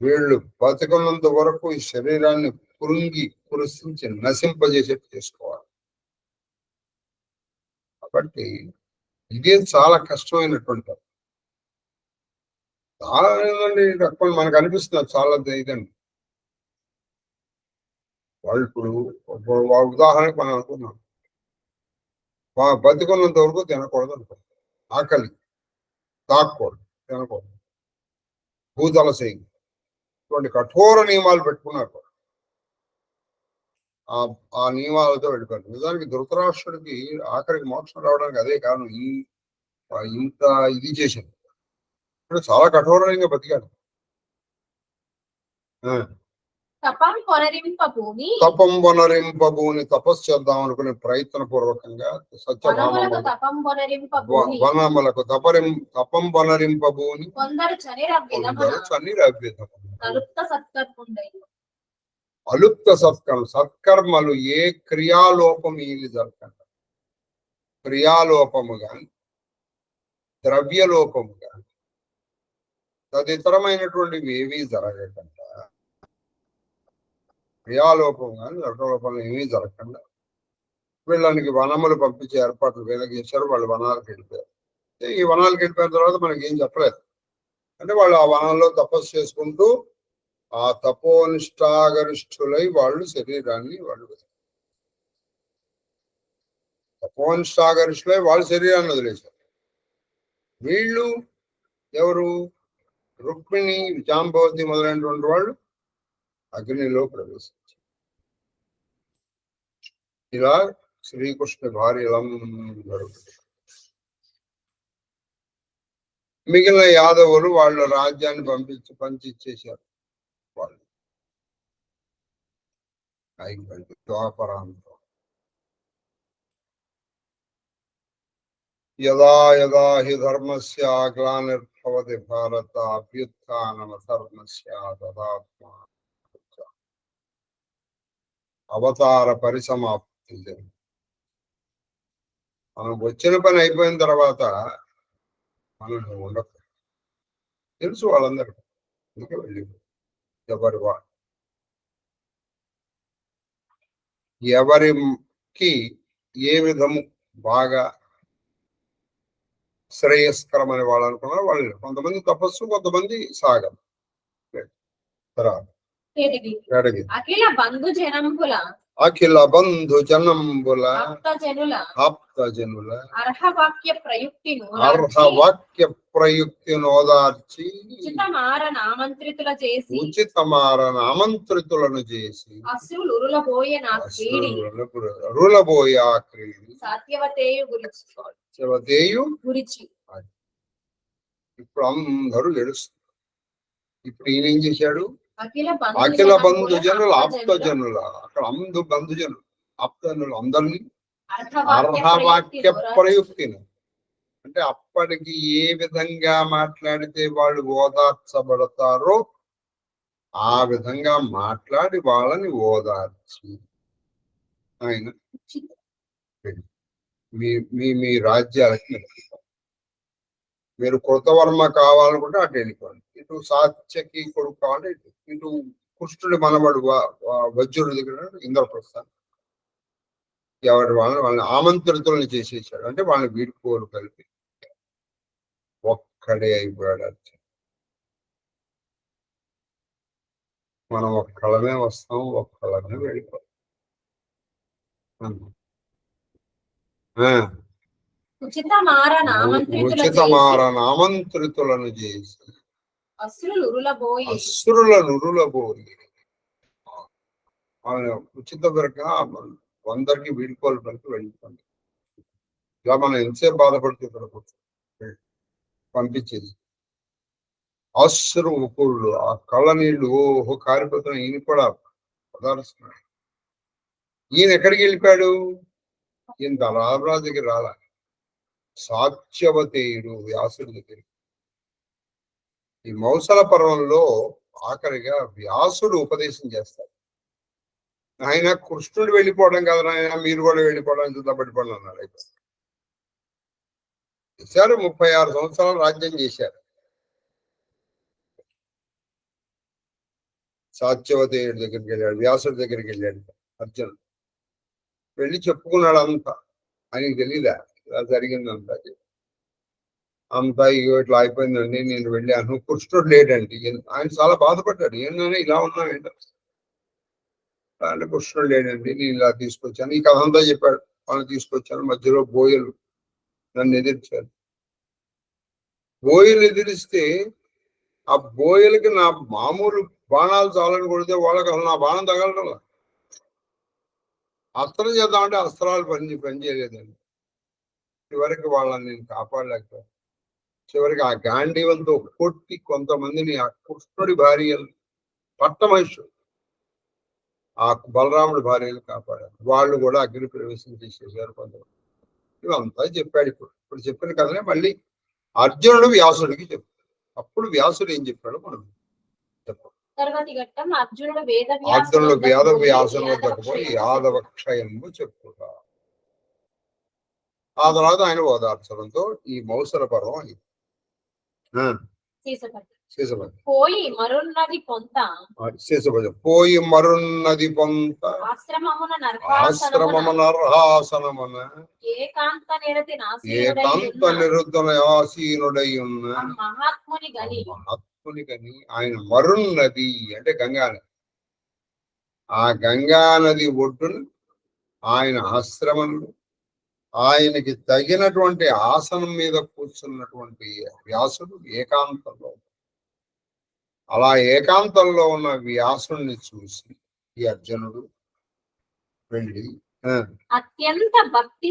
వీళ్ళు బతికున్నంత వరకు ఈ శరీరాన్ని కురుంగి కురిసించి నశింపజేసేట్టు చేసుకోవాలి. కాబట్టి ఇదే చాలా కష్టమైనటువంటి చాలా మనకు అనిపిస్తున్నారు చాలా ఇదండి. వాళ్ళు ఇప్పుడు ఉదాహరణకు మనం అనుకున్నాం, బతికున్నంత వరకు తినకూడదు అనుకుంటాం. ఆకలి తాకూడదు, తినకూడదు, భూతల చేయి, ఇటువంటి కఠోర నియమాలు పెట్టుకున్నారు. ఆ నియమాలతో వెళ్ళిపోయారు. నిజానికి ధృతరాష్ట్రుడికి ఆఖరికి మోక్షం రావడానికి అదే కారణం. ఇంత ఇది చేసింది. ఇప్పుడు చాలా కఠోరంగా బతికాడు. తపం వనరింపబూని తపస్సు చేద్దాం అనుకునే ప్రయత్న పూర్వకంగా వనములకు తపం వనరింపబూని కొందరు అలుప్త సత్కర్మ సత్కర్మలు ఏ క్రియాలోపం ఇది జరగకుండా, క్రియాలోపము గాని ద్రవ్యలోపము గాని తదితరమైనటువంటివి ఏవీ జరగకుండా, క్రియాలోపం కానీ ద్రవ్యలోపం ఏమీ జరగకుండా వీళ్ళకి వనములు పంపించే ఏర్పాట్లు వీళ్ళకి చేశారు. వాళ్ళు వనాలకు వెళ్ళిపోయారు. ఈ వనాలకు వెళ్ళిపోయిన తర్వాత మనకి ఏం చెప్పలేదు. అంటే వాళ్ళు ఆ వనాల్లో తపస్సు చేసుకుంటూ ఆ తపోనిష్టాగరిష్ఠులై వాళ్ళు శరీరాన్ని వదిలేశారు. వీళ్ళు ఎవరు? రుక్మిణి, జాంబవతి మొదలైనటువంటి వాళ్ళు అగ్నిలో ప్రవేశించారు. ఇలా శ్రీకృష్ణ భార్యలందరూ మిగిలిన యాదవులు వాళ్ళ రాజ్యాన్ని పంచిచ్చేశారు. వాళ్ళు ద్వాపరాంతం యదా యదా హి ధర్మస్య గ్లానిర్భవతి భారత అభ్యుత్థానమధర్మస్య తదాత్మా అవతార పరిసమాప్తి. మనం వచ్చిన పని అయిపోయిన తర్వాత మనం ఉండదు తెలుసు వాళ్ళందరికీ. అందుకే వెళ్ళి ఎవరికి ఏ విధము బాగా శ్రేయస్కరమని వాళ్ళు అనుకున్నారు వాళ్ళు. కొంతమంది తపస్సు, కొంతమంది సాగం. తర్వాత అఖిల బంధు జనంబుల ఆప్తజనుల అర్హవాక్య ప్రయుక్తి నోదార్చి ఉచితమారణ ఆమంత్రితులను చేసి రులబోయ క్రీడి సత్యవతేయు గురించి ఇప్పుడు అందరూ గెలుస్తారు. ఇప్పుడు ఈయన ఏం చేశాడు? అఖిల బంధుజనులు ఆప్తజనుల, అక్కడ బంధుజనులు ఆప్తజనులు అందరినీ అర్హవాక్య ప్రయుక్తిని, అంటే అప్పటికి ఏ విధంగా మాట్లాడితే వాళ్ళు ఓదార్చబడతారో ఆ విధంగా మాట్లాడి వాళ్ళని ఓదార్చి ఆయన మీ రాజ్యాలకి మీరు కృతవర్మ కావాలనుకుంటే అటు వెళ్ళిపోండి, ఇటు సాత్యకి కొడుకు కావాలంటే ఇటు కృష్ణుడి మనవడు వజ్రుడి దగ్గర ఇంద్రప్రస్థానం ఎవరి వాళ్ళని ఆమంత్రితులను చేసేసాడు. అంటే వాళ్ళని వీడుకోలు కలిపి ఒక్కడే అయిపోయాడు. అర్థం మనం ఒక్కళ్ళమే వస్తాం, ఒక్కళ్ళమే వెళ్ళిపోతాం. ఉచితమారణ ఆమంత్రితులను చేసి అసురుల నురులబోయి ఉచిత వరకు అందరికి వీడుకోలు కలిపి వెళ్ళిపోండి. ఇలా మనం ఎంతసేపు బాధపడుతుంది పంపించేది. అశ్రు ఉపుళ్ళు, ఆ కళ్ళ నీళ్లు ఓహో కారిపోతున్న ఈయన కూడా పదార్థిస్తున్నాడు. ఈయన ఎక్కడికి వెళ్ళిపోయాడు? ఇంత రామరాజు దగ్గర రాలా, సాత్యవతేయుడు వ్యాసుడి దగ్గర. ఈ మౌసల పర్వంలో ఆఖరిగా వ్యాసుడు ఉపదేశం చేస్తాడు. ఆయన కృష్ణుడు వెళ్ళిపోవడం కదా ఆయన, మీరు కూడా వెళ్ళిపోవడం సిద్ధపడిపోవడం అన్నాడు. చేశారు, 36 సంవత్సరాలు రాజ్యం చేశారు. సాత్యవతేయుడి దగ్గరికి వెళ్ళాడు, వ్యాసుడి దగ్గరికి వెళ్ళాడు అర్జునుడు. వెళ్ళి చెప్పుకున్నాడు అంతా. ఆయనకి తెలీదా ఇలా జరిగిందంతా. అంతా ఇట్లా అయిపోయిందండి, నేను వెళ్ళాను, కృష్ణుడు లేడండి. ఆయన చాలా బాధపడ్డాడు, ఏంటనే ఇలా ఉన్నాడు అంటే, కృష్ణుడు లేడండి, నేను ఇలా తీసుకొచ్చాను. ఈ కథ అంతా చెప్పాడు. వాళ్ళని తీసుకొచ్చాను, మధ్యలో బోయలు నన్ను ఎదిరించారు. బోయలు ఎదిరిస్తే ఆ బోయలకి నా మామూలు బాణాలు చాలని కొడితే వాళ్ళకి అసలు నా బాణం తగలడం. అస్త్రం చేద్దామంటే అస్త్రాలు పనిచేయలేదండి. చివరికి వాళ్ళని నేను కాపాడలేకపోయాను. చివరికి ఆ గాంధీవంతో కొట్టి కొంతమందిని ఆ కృష్ణుడి భార్యలు పట్టమహిషుడు ఆ బలరాముడి భార్యలు కాపాడారు. వాళ్ళు కూడా అగ్ని ప్రవేశం చేసేసారు కొంతమంది. ఇవంతా చెప్పాడు. ఇప్పుడు చెప్పిన కథనే మళ్ళీ అర్జునుడు వ్యాసుడికి చెప్పాడు. అప్పుడు వ్యాసుడు ఏం చెప్పాడు మనం చెప్పాడు. అర్జునుడు వేద వ్యాసం వద్దకు పోయి యాదవ క్షయము చెప్పుకుంటా. ఆ తర్వాత ఆయన ఓదార్చడంతో ఈ మౌసల పర్వం అయింది. పోయి మరున్నది పొంత ఆశ్రమమున నర్హాసనమున ఏకాంత నిరుద్ధనాసీనుడై ఉన్న మహాత్ముని గని ఆయన మరున్నది అంటే గంగా నది. ఆ గంగా నది ఒడ్డున ఆయన ఆశ్రమంలో ఆయనకి తగినటువంటి ఆసనం మీద కూర్చున్నటువంటి వ్యాసుడు ఏకాంతంలో. అలా ఏకాంతంలో ఉన్న వ్యాసుడిని చూసి ఈ అర్జునుడు వెళ్ళి అత్యంత భక్తి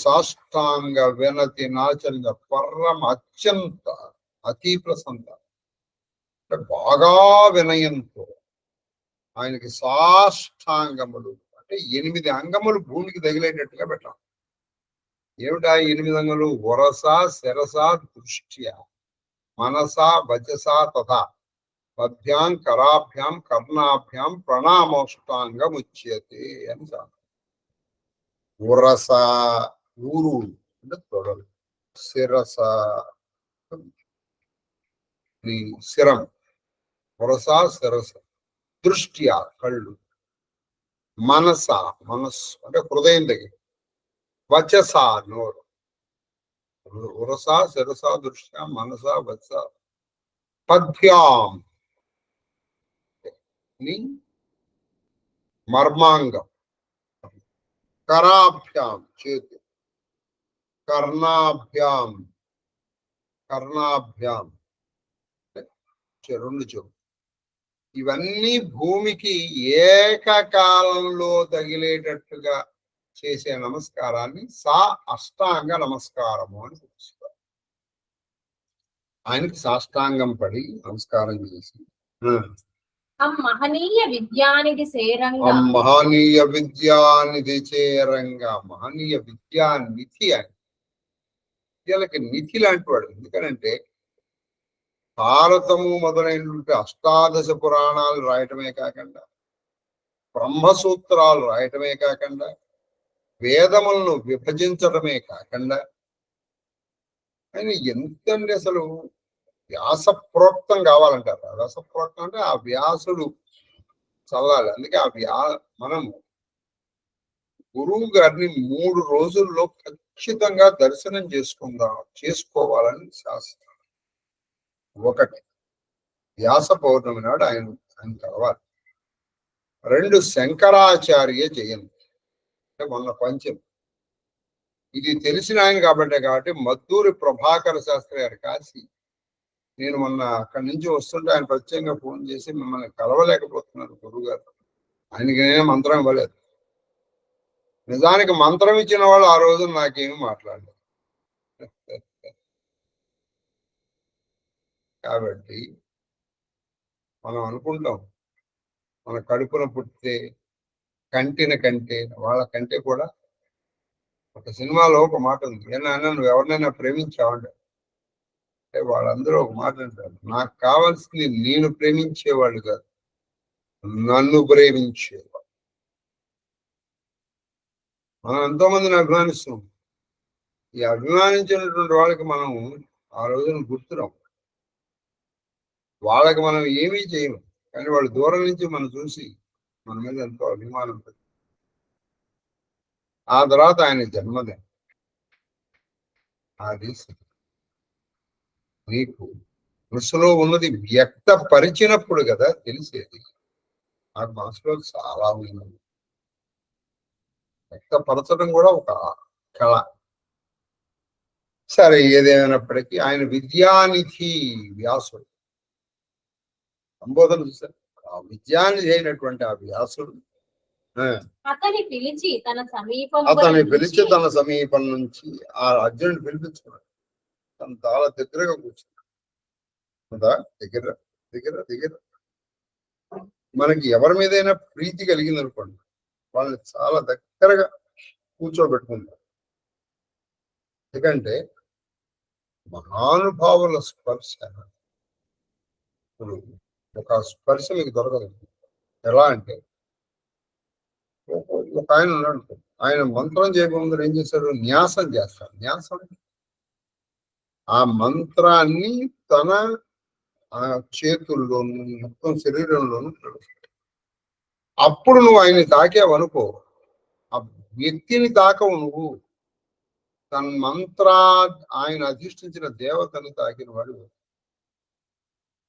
సాష్టాంగ వినతి నాచరిత పరమ అత్యంత అతి ప్రసంత బాగా వినయంతో ఆయనకి సాష్టాంగములు అంటే 8 అంగములు భూమికి తగిలేటట్టుగా పెట్టాం. ఏమిటా 8 అంగములు? వరస శిరస దృష్ట్య మనస వచస తథా పద్భ్యాం కరాభ్యాం కర్ణాభ్యాం ప్రణామోష్టాంగముచ్యతే అని సార్. ఉరస ఊరు అంటే తొడలు, శిరస శిరం, ఉరస శిరస, దృష్ట్యా కళ్ళు, మనస మనస్సు అంటే హృదయం దగ్గర, వచస నోరు, ఉరస శిరస దృష్ట్యా మనస వచస, పద్భ్యాం మర్మాంగం, కరాభ్యాం చేతి, కర్ణాభ్యాం కర్ణాభ్యాం 2 చెవులు. ఇవన్నీ భూమికి ఏకకాలంలో తగిలేటట్టుగా చేసే నమస్కారాన్ని సా అష్టాంగ నమస్కారము అని పిలుస్తారు. ఆయనకి సాష్టాంగం పడి నమస్కారం చేసి మహనీయ విద్యానిధి చేరంగా, మహనీయ విద్యానిధి చేరంగా, మహనీయ విద్యానిధి అని విద్యలకి నిధి లాంటి వాడు. ఎందుకనంటే భారతము మొదలైనటువంటి 18 పురాణాలు రాయటమే కాకుండా, బ్రహ్మసూత్రాలు రాయటమే కాకుండా, వేదములను విభజించడమే కాకుండా, ఆయన ఎంతండి అసలు వ్యాసప్రోక్తం కావాలంటారు. వ్యాసప్రోక్తం అంటే ఆ వ్యాసుడు చల్లాలి. అందుకే మనము గురువు గారిని 3 రోజుల్లో ఖచ్చితంగా దర్శనం చేసుకోవాలని శాస్త్రం. 1 వ్యాస పౌర్ణమి నాడు ఆయన కలవాలి. 2 శంకరాచార్య జయంతి అంటే మొన్న పంచమి. ఇది తెలిసిన ఆయన కాబట్టి మద్దూరి ప్రభాకర శాస్త్రి గారు కాసి, నేను మొన్న అక్కడి నుంచి వస్తుంటే ఆయన ప్రత్యేకంగా ఫోన్ చేసి మిమ్మల్ని కలవలేకపోతున్నారు గురువు గారు, ఆయనకి నేనే మంత్రం ఇవ్వలేదు. నిజానికి మంత్రం ఇచ్చిన వాళ్ళు ఆ రోజు నాకేమీ మాట్లాడలేదు. కాబట్టి మనం అనుకుంటాం మన కడుపున పుట్టితే కంటే వాళ్ళ కంటే కూడా ఒక సినిమాలో ఒక మాట ఉంది, ఏనా నువ్వు ఎవరినైనా ప్రేమించావంటే వాళ్ళందరూ ఒక మాట అంటారు, నాకు కావాల్సింది నేను ప్రేమించేవాళ్ళు కాదు, నన్ను ప్రేమించేవాళ్ళు. మనం ఎంతో మందిని అభిమానిస్తాం. ఈ అభిమానించినటువంటి వాళ్ళకి మనం ఆ రోజున గుర్తురాం, వాళ్ళకి మనం ఏమీ చేయము, కానీ వాళ్ళు దూరం నుంచి మనం చూసి మన మీద ఎంతో అభిమానం పెట్టి ఆ తర్వాత ఆయన జన్మదినం అది నీకు మనసులో ఉన్నది వ్యక్తపరిచినప్పుడు కదా తెలిసేది. నాకు మనసులో చాలా ఉన్నది, వ్యక్తపరచడం కూడా ఒక కళ. సరే, ఏదేమైనప్పటికీ ఆయన విద్యానిధి వ్యాసుడు సంబోధన చూశారు. ఆ విద్యానిధి అయినటువంటి ఆ వ్యాసుడు అతని పిలిచి తన సమీపం నుంచి ఆ అర్జునుడు పిలిపించుకున్నాడు. తన చాలా దగ్గరగా కూర్చున్నాడు. దగ్గర దగ్గర దగ్గర మనకి ఎవరి మీదైనా ప్రీతి కలిగింది అనుకోండి, వాళ్ళని చాలా దగ్గరగా కూర్చోబెట్టుకుంటారు. ఎందుకంటే మహానుభావుల స్పర్శ ఒక స్పర్శ మీకు దొరకదు. ఎలా అంటే ఒక ఆయన ఉన్నాడు, ఆయన మంత్రం చేయబోదు ఏం చేశాడు, న్యాసం చేస్తాడు. న్యాసం ఆ మంత్రాన్ని తన చేతుల్లోనూ మొత్తం శరీరంలోనూ అప్పుడు నువ్వు ఆయన్ని తాకావనుకో, ఆ వ్యక్తిని తాకవు నువ్వు, తన ఆయన అధిష్ఠించిన దేవతని తాకిన వాడు.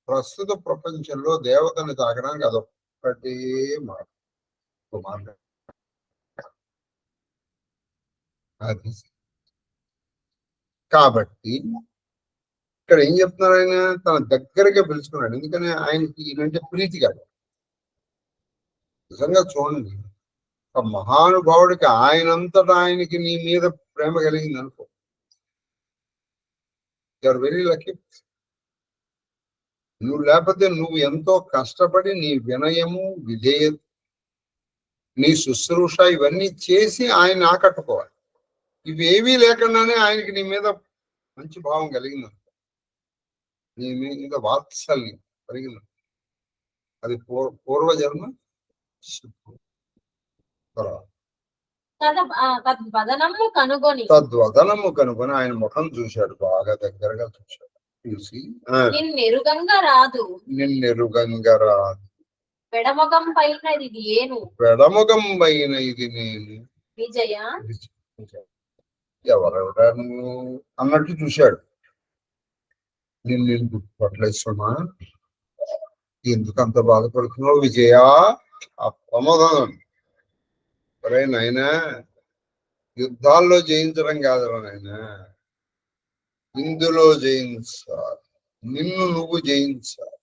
ప్రస్తుత ప్రపంచంలో దేవతని తాకడానికి అదొక్కటే మార్గం. అది కాబట్టి ఇక్కడ ఏం చెప్తున్నారు, ఆయన తన దగ్గరగా పిలుచుకున్నాడు. ఎందుకని ఆయనకి ఈయనంటే ప్రీతి కాదు. నిజంగా చూడండి, ఒక మహానుభావుడికి ఆయనంతటా ఆయనకి నీ మీద ప్రేమ కలిగింది అనుకో, యూఆర్ వెరీ లక్కీ. నువ్వు లేకపోతే నువ్వు ఎంతో కష్టపడి నీ వినయము, విధేయత, నీ శుశ్రూష ఇవన్నీ చేసి ఆయన ఆకట్టుకోవాలి. ఇవేవీ లేకుండానే ఆయనకి నీ మీద మంచి భావం కలిగింది, నీ మీద వాత్సల్యం కలిగింది. అది పూర్వజన్మ తద్వదనము కనుగొని ఆయన ముఖం చూశాడు, బాగా దగ్గరగా చూశాడు. చూసి నిన్నెరుగంగా రాదు పెడముఖం పైన ఇది నేను విజయ ఎవరెవరా అన్నట్టు చూశాడు. నేను గుర్తుపట్టలేస్తున్నా, ఎందుకు అంత బాధపడుతున్నావు విజయ? ఆ ప్రమోదం ఒరే నాయనా, యుద్ధాల్లో జయించడం కాదురా నాయనా, ఇందులో జయించాలి, నిన్ను నువ్వు జయించాలి.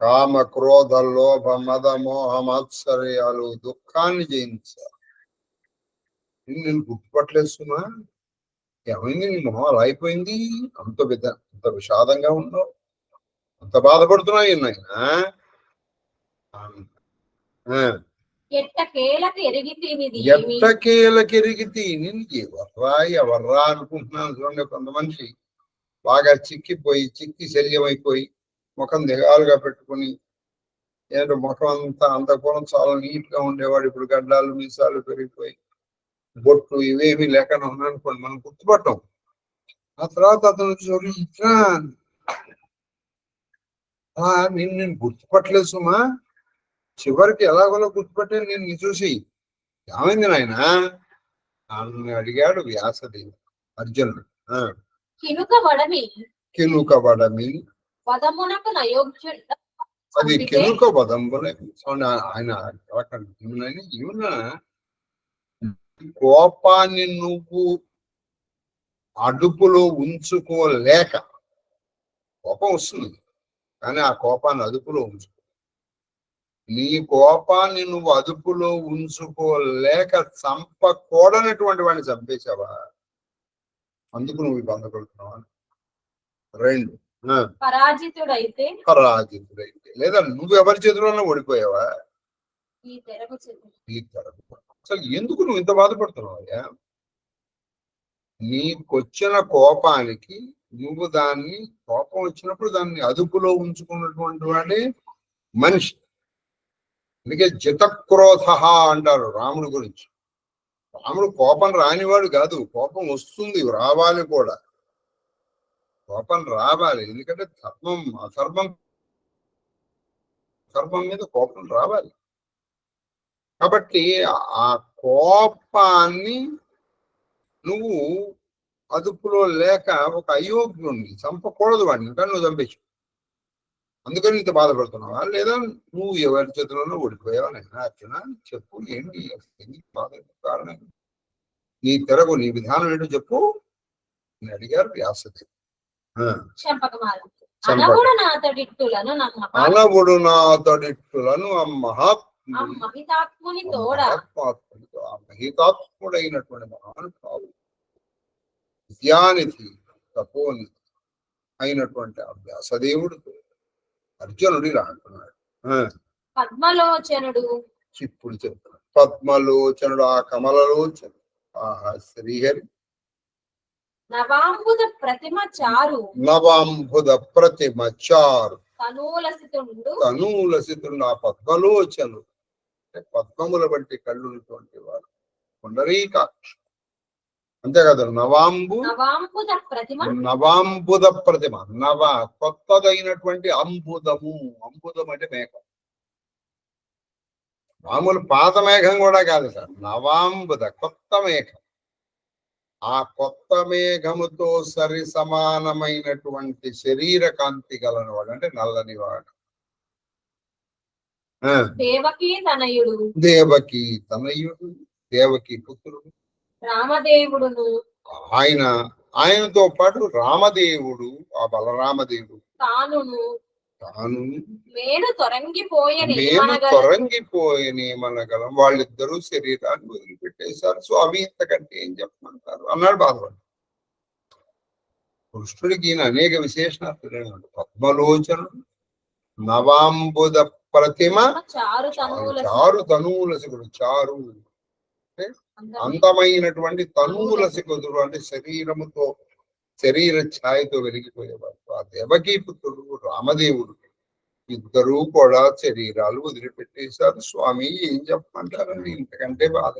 కామ క్రోధ లోభ మద మోహ మాత్సర్యాలు దుఃఖాన్ని జయించాలి. నేను గుర్తుపట్టలేస్తున్నా, ఏమైంది నీ మొహం అలా అయిపోయింది, అంత విషాదంగా ఉన్నావు, అంత బాధపడుతున్నాయి నాయనా. ఎట్టకేలకెరిగితే ఎవర్రా అనుకుంటున్నాను. చూడండి, కొంతమంది బాగా చిక్కి శల్యమైపోయి ముఖం దిగాలుగా పెట్టుకుని, ఏంటో ముఖం అంత కూడా చాలా నీట్ గా ఉండేవాడు, ఇప్పుడు గడ్డాలు మీసాలు పెరిగిపోయి బొట్టు ఇవేమీ లేకుండా ఉన్నాయనుకోండి, మనం గుర్తుపట్టాం. ఆ తర్వాత అతను చూడు, ఇట్లా నేను గుర్తుపట్టలేదు సుమా, చివరికి ఎలాగోలా గుర్తుపట్టాను నేను చూసి. ఏమైంది నాయన అని అడిగాడు వ్యాసదేవుడు అర్జునుడు. కినుకబడమి అది కినుక వదంబులే. ఆయన ఈయన కోపాన్ని నువ్వు అదుపులో ఉంచుకోలేక, కోపం వస్తుంది కానీ ఆ కోపాన్ని అదుపులో ఉంచుకో, నీ కోపాన్ని నువ్వు అదుపులో ఉంచుకోలేక చంపకూడనటువంటి వాడిని చంపేశావా, అందుకు నువ్వు బాధపడుతున్నావా? రెండు, పరాజితుడైతే లేదా నువ్వు ఎవరి చేతిలోనే ఓడిపోయావా? ఈ తెరకు చెంది ఈ తరం. అసలు ఎందుకు నువ్వు ఇంత బాధపడుతున్నావు అయ్యా? నీకొచ్చిన కోపానికి నువ్వు దాన్ని, కోపం వచ్చినప్పుడు దాన్ని అదుపులో ఉంచుకున్నటువంటి వాడే మనిషి. అందుకే జితక్రోధ అంటారు రాముడి గురించి. రాముడు కోపం రానివాడు కాదు, కోపం వస్తుంది, రావాలి కూడా. కోపం రావాలి, ఎందుకంటే ధర్మం అధర్మం ధర్మం మీద కోపం రావాలి. కాబట్టి ఆ కోపాన్ని నువ్వు అదుపులో లేక ఒక అయోగ్యుణ్ణి చంపకూడదు, వాడిని కానీ నువ్వు చంపేచ్చు. అందుకని ఇంత బాధపడుతున్నావా? లేదా నువ్వు ఎవరి చేతిలోనో ఓడిపోయావా? నేను అర్జున చెప్పు, ఏంటి బాధ కారణం? నీ తెరకు నీ విధానం ఏంటో చెప్పు అని అడిగారు వ్యాసదేవుడు. అనవుడు నా అతడిట్టులను మహితాత్ముడైనటువంటి మహానుభావుడు, విద్యానిధి, తపోనిధి అయినటువంటి ఆ వ్యాసదేవుడు అర్జునుడు ఇలా అంటున్నాడు. పద్మలోచనుడు, ఇప్పుడు చెప్తున్నాడు. పద్మలోచనుడు, ఆ కమలలోచనుడు, ఆ శ్రీహరి. నవాంబుద ప్రతిమ చారు, నవాంబుద ప్రతిమ చారు, తనూలసితుండు, ఆ పద్మలోచనుడు అంటే పద్మముల వంటి కళ్ళున్నటువంటి వారు, పుండరీకాక్ష. అంతేకాదు నవాంబుద ప్రతిమ, నవ కొత్తదైనటువంటి అంబుదము. అంబుదం అంటే మేఘం, మామూలు పాత మేఘం కూడా కాదు సార్, నవాంబుద కొత్త మేఘం. ఆ కొత్త మేఘముతో సరి సమానమైనటువంటి శరీర కాంతి గలనివాడు అంటే నల్లని వాడు. దేవకీ తనయుడు, దేవకీ పుత్రుడు రామదేవుడును. ఆయనతో పాటు రామదేవుడు, ఆ బలరామదేవుడు తాను మేము తొరంగిపోయేమనగలం. వాళ్ళిద్దరూ శరీరాన్ని వదిలిపెట్టేశారు. సో అవి ఇంతకంటే ఏం చెప్పమంటారు అన్నాడు బాధపడు. కృష్ణుడికి ఈయన అనేక విశేషణాలు తెలియదు. పద్మలోచనుడు, నవాంబుద ప్రతిమ చారు తనూలసికుడు. చారు అంటే అందమైనటువంటి తనూలసికుడు అంటే శరీరముతో, శరీర ఛాయతో వెలిగిపోయేవాడు. ఆ దేవకీ పుత్రుడు రామదేవుడు ఇద్దరూ కూడా శరీరాలు వదిలిపెట్టేశారు. స్వామి ఏం చెప్పమంటారని, ఇంతకంటే బాధ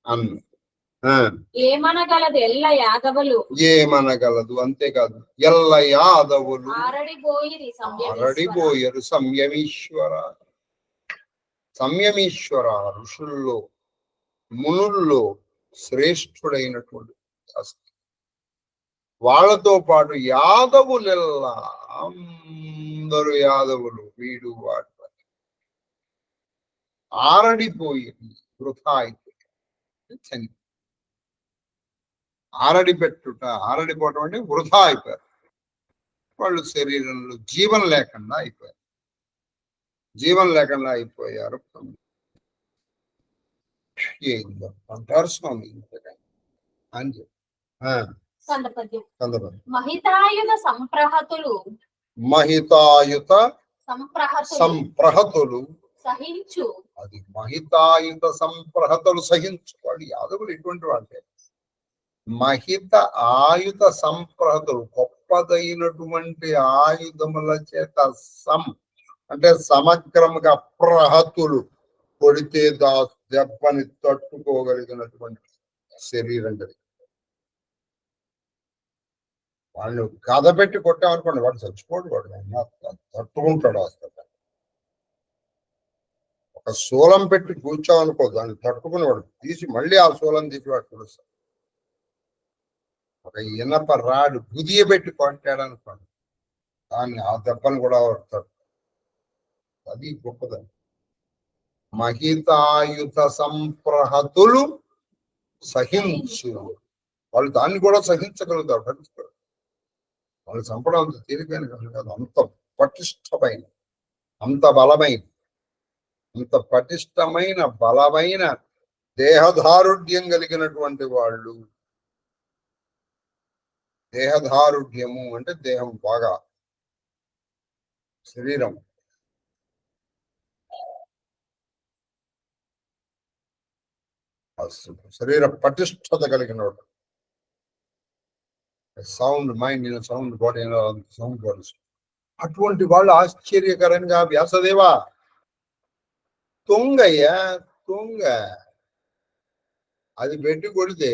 అన్న. ఏమనగలదు, అంతేకాదు ఎల్ల యాదవులు ఆరడిపోయరు. సంయమీశ్వర ఋషుల్లో మునుల్లో శ్రేష్ఠుడైనటువంటి వాళ్ళతో పాటు యాదవులెల్లా, అందరూ యాదవులు వీడు వాడు ఆరడిపోయి వృథా అయిపోయి చని. ఆరడిపోవటం అంటే వృథా అయిపోయారు. వాళ్ళు శరీరంలో జీవం లేకుండా అయిపోయారు. ఏం అంటారు స్వామి అని చెప్పి మహితాయుత సంప్రహతులు సహించు. అది మహితాయుత సంప్రహతులు సహించు. వాళ్ళు యాదవులు ఎటువంటి వాళ్ళే. మహిత ఆయుధ సంప్రహతులు, గొప్పదైనటువంటి ఆయుధముల చేత అంటే సమగ్రముగా ప్రహతులు కొడితే దెబ్బని తట్టుకోగలిగినటువంటి శరీరం కలిగి. వాళ్ళు కథ పెట్టి కొట్టామనుకోండి, వాడు చచ్చిపోడు, వాడు తట్టుకుంటాడు. అసలు ఒక శూలం పెట్టి కూర్చోమనుకో, దాన్ని తట్టుకుని వాడు తీసి మళ్ళీ ఆ శూలం తీసి వాడు చూస్తాడు. ఒక ఇనప రాడు గుదియ పెట్టి కొట్టాడనుకోండి, దాన్ని ఆ దెబ్బను కూడా వాడతాడు. అది గొప్పదని. మహితాయుత సంప్రహతులు సహించు. వాళ్ళు దాన్ని కూడా సహించగలుగుతారు, భరిస్తారు. వాళ్ళు చంపడం అంత తేలికైన కాదు. అంత పటిష్టమైన, అంత పటిష్టమైన బలమైన దేహదారుఢ్యం కలిగినటువంటి వాళ్ళు. దేహదారుఢ్యము అంటే దేహం బాగా, శరీరం శరీర పటిష్టత కలిగిన sound mind sound body sound body. అటువంటి వాళ్ళు ఆశ్చర్యకరంగా వ్యాసదేవా తుంగయ్యా తుంగ అది పెట్టి కొడితే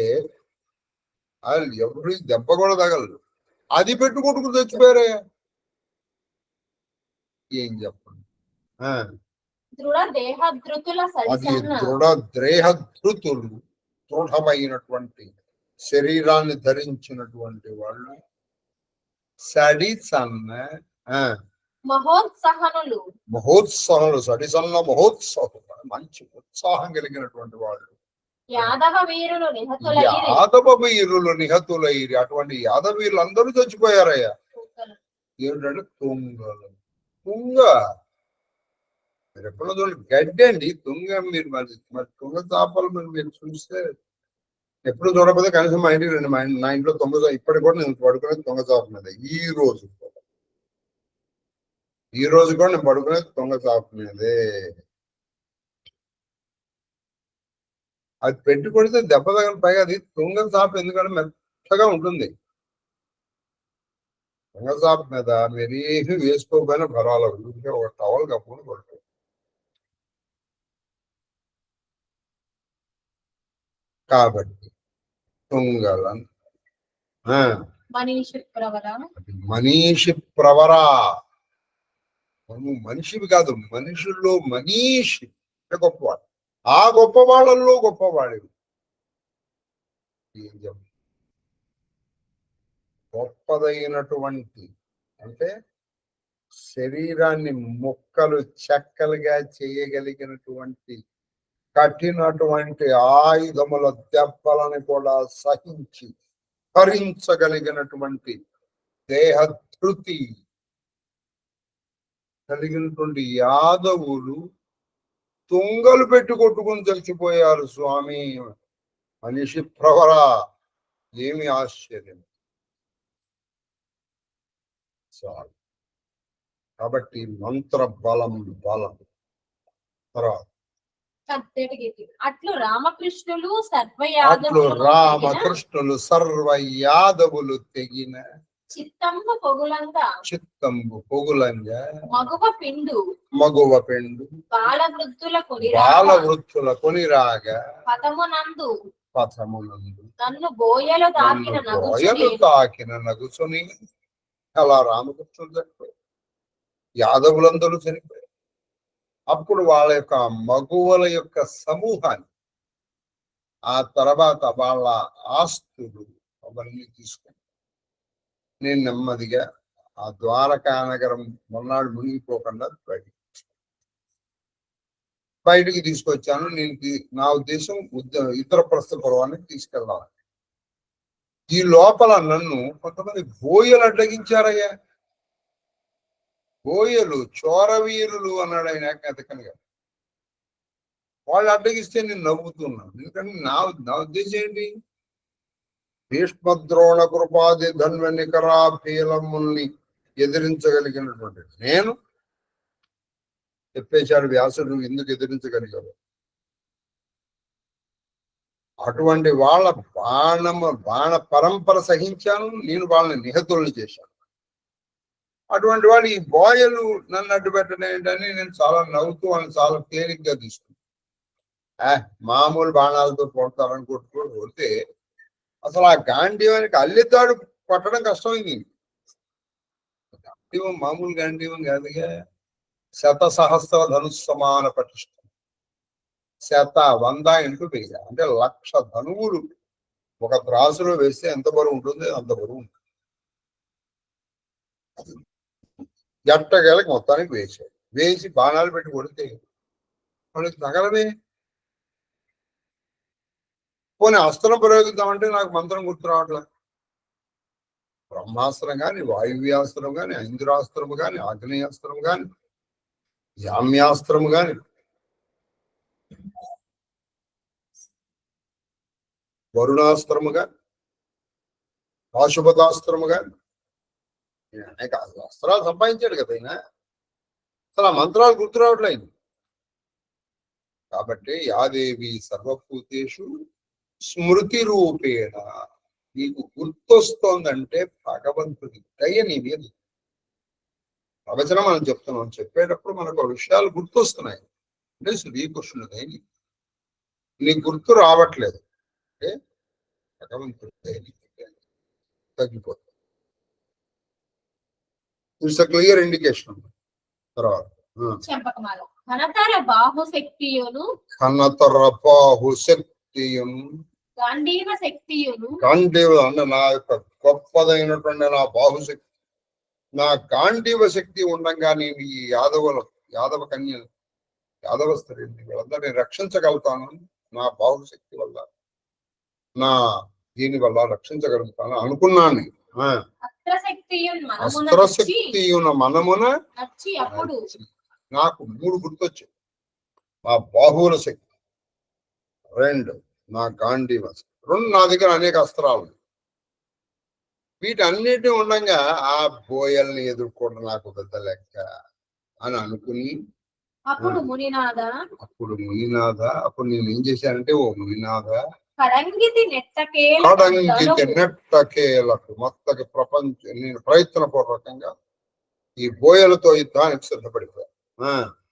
అది ఎవరు దెబ్బ కూడా తగలదు. అది పెట్టి కొట్టుకుని తెచ్చిపోయారే. ఏం చెప్పండి. అది దృఢ దేహధృతులు, దృఢమైనటువంటి శరీరాన్ని ధరించినటువంటి వాళ్ళు సడి సన్న మహోత్సాహులు, సడిసన్న మహోత్సాహులు, మంచి ఉత్సాహం కలిగినటువంటి వాళ్ళు యాదవ వీరులు నిహతులైరి. అటువంటి యాదవ వీరులు అందరూ చచ్చిపోయారయ్యా. ఏమిటంటే తుంగలు. తుంగ మీరు ఎప్పుడో చూడండి, గడ్డి అండి తుంగ. మీరు మరి తుంగ చేపలు మీరు చూస్తే ఎప్పుడు చూడకపోతే కనీసం మా ఇంటికి రండి. నా ఇంట్లో ఇప్పటికి కూడా నేను పడుకునేది తుంగ చేప మీద. ఈ రోజు కూడా నేను పడుకునేది తుంగ చేప మీదే. అది పెట్టి కొడితే దెబ్బ తగిన, పైగా అది తుంగ చేప ఎందుకంటే మెత్తగా ఉంటుంది. తుంగ చేప మీద మీరు ఏమి వేసుకోకపోయినా పర్వాలేదు, ఒక టవల్ కప్పుకొని పడుతుంది. కాబట్టి తుంగలను మనీషి ప్రవరా. నువ్వు మనిషివి కాదు, మనుషుల్లో మనీషి గొప్పవాడు. ఆ గొప్ప వాళ్ళల్లో గొప్పవాడివి. గొప్పదైనటువంటి అంటే శరీరాన్ని ముక్కలు చెక్కలుగా చేయగలిగినటువంటి కఠినటువంటి ఆయుధముల దెబ్బలను కూడా సహించి భరించగలిగినటువంటి దేహధృతి కలిగినటువంటి యాదవులు తుంగలు పెట్టి కొట్టుకుని చచ్చిపోయారు స్వామి. మనిషి ప్రవరా, ఏమి ఆశ్చర్యం. చాలు. కాబట్టి మంత్ర బలం తర్వాత అట్లు రామకృష్ణులు సర్వయాదవులు తెగిన చిత్తంబు పొగులంగా మగువ పిండు బాలవృత్తుల కొనిరాగా పథమునందు నన్ను బోయలు తాకిన నగుసుని. అలా రామకృష్ణులు చనిపోయారు, యాదవులందరూ చనిపోయారు. అప్పుడు వాళ్ళ యొక్క మగువల యొక్క సమూహాన్ని, ఆ తర్వాత వాళ్ళ ఆస్తులు అవన్నీ తీసుకుని నేను నెమ్మదిగా ఆ ద్వారకా నగరం మొన్నాడు మునిగిపోకుండా బయటికి తీసుకొచ్చాను. నా ఉద్దేశం ఇంద్రప్రస్థ పర్వానికి తీసుకెళ్ళాలి. ఈ లోపల నన్ను కొంతమంది బోయలు అడ్డగించారయ్యా. బోయలు చోరవీరులు అన్నాడు ఆయన ఏకనగా. వాళ్ళు అడ్డగిస్తే నేను నవ్వుతున్నాను. ఎందుకంటే నా ఉద్దేశం ఏంటి? భీష్మద్రోణ కృపాది ధన్వనికరా పీలముల్ని ఎదిరించగలిగినటువంటి నేను చెప్పేశాడు వ్యాసుడు ఎందుకు ఎదిరించగలిగాడు. అటువంటి వాళ్ళ బాణ పరంపర సహించాను నేను, వాళ్ళని నిహతుల్ని చేశాను. అటువంటి వాళ్ళు ఈ బోయలు నన్ను అడ్డు పెట్టడం ఏంటని నేను చాలా నవ్వుతూ వాళ్ళని చాలా తేలిగ్గా తీసుకున్నాను. మామూలు బాణాలతో కొడతారని కొడితే అసలు ఆ గాంధీవానికి అల్లితాడు కొట్టడం కష్టమైంది. గాంధీవం మామూలు గాంధీవం కాదుగా. 100 సహస్ర ధనుస్సమాన పటిష్టం. 100 ఇంటూ 1000 అంటే 1,00,000 ధనువులు ఒక త్రాసులో వేస్తే ఎంత బరువు ఉంటుంది? అంత బరువు ఉంటుంది. ఎట్టగలకి మొత్తానికి వేసి బాణాలు పెట్టి కొడితే వాళ్ళకి తగలదే. పోనీ అస్త్రం ప్రయోగిద్దామంటే నాకు మంత్రం గుర్తు రావట్లే. బ్రహ్మాస్త్రం కానీ, వాయువ్యాస్త్రం కానీ, ఇంద్రాస్త్రము కానీ, ఆగ్నేయాస్త్రం కానీ, జామ్యాస్త్రము కానీ, వరుణాస్త్రము కానీ, పాశుపతాస్త్రము కానీ, అనేక అస్త్రాలు సంపాదించాడు కదా ఆయన. అసలు ఆ మంత్రాలు గుర్తు రావట్లేదు. కాబట్టి యాదేవి సర్వభూతేషు స్మృతి రూపేణ నీకు గుర్తొస్తోందంటే భగవంతుడి దయ నీ మీద. ప్రవచనం మనం చెప్తున్నాం, చెప్పేటప్పుడు మనకు విషయాలు గుర్తొస్తున్నాయి అంటే శ్రీకృష్ణుడి దయ నీకు గుర్తు రావట్లేదు అంటే భగవంతుడి దయ తగ్గిపోతుంది. It's clear indication. తర్వాత చెంపకమాల ఘనతర బాహుశక్తియును కన్నతర బాహుశక్తియును గాంధీవ శక్తియును గాంధీవ అన్న నా యొక్క గొప్పదైనటువంటి నా బాహుశక్తి, నా గాంధీవ శక్తి ఉండగా నేను ఈ యాదవ కన్య యాదవ స్త్రీని వీళ్ళందరినీ రక్షించగలుగుతాను. నా బాహుశక్తి వల్ల నా దీని వల్ల రక్షించగలుగుతాను అనుకున్నాను. అస్త్రశక్తియున మనమున నాకు 3 గుర్తొచ్చాయి. నా బాహువుల శక్తి, 2 నా గాంధీవ శక్తి, 2 నా దగ్గర అనేక అస్త్రాలు. వీటన్నిటిని ఉండగా ఆ బోయల్ని ఎదుర్కోవడం నాకు పెద్ద లెక్క అని అనుకుని అప్పుడు మునినాథ అప్పుడు నేను ఏం చేశానంటే, ఓ మునినాథ కడంగితి నెట్టకేలకు మొత్తకి ప్రపంచం నేను ప్రయత్నపూర్వకంగా ఈ బోయలతో యుద్ధానికి సిద్ధపడిపోయాను.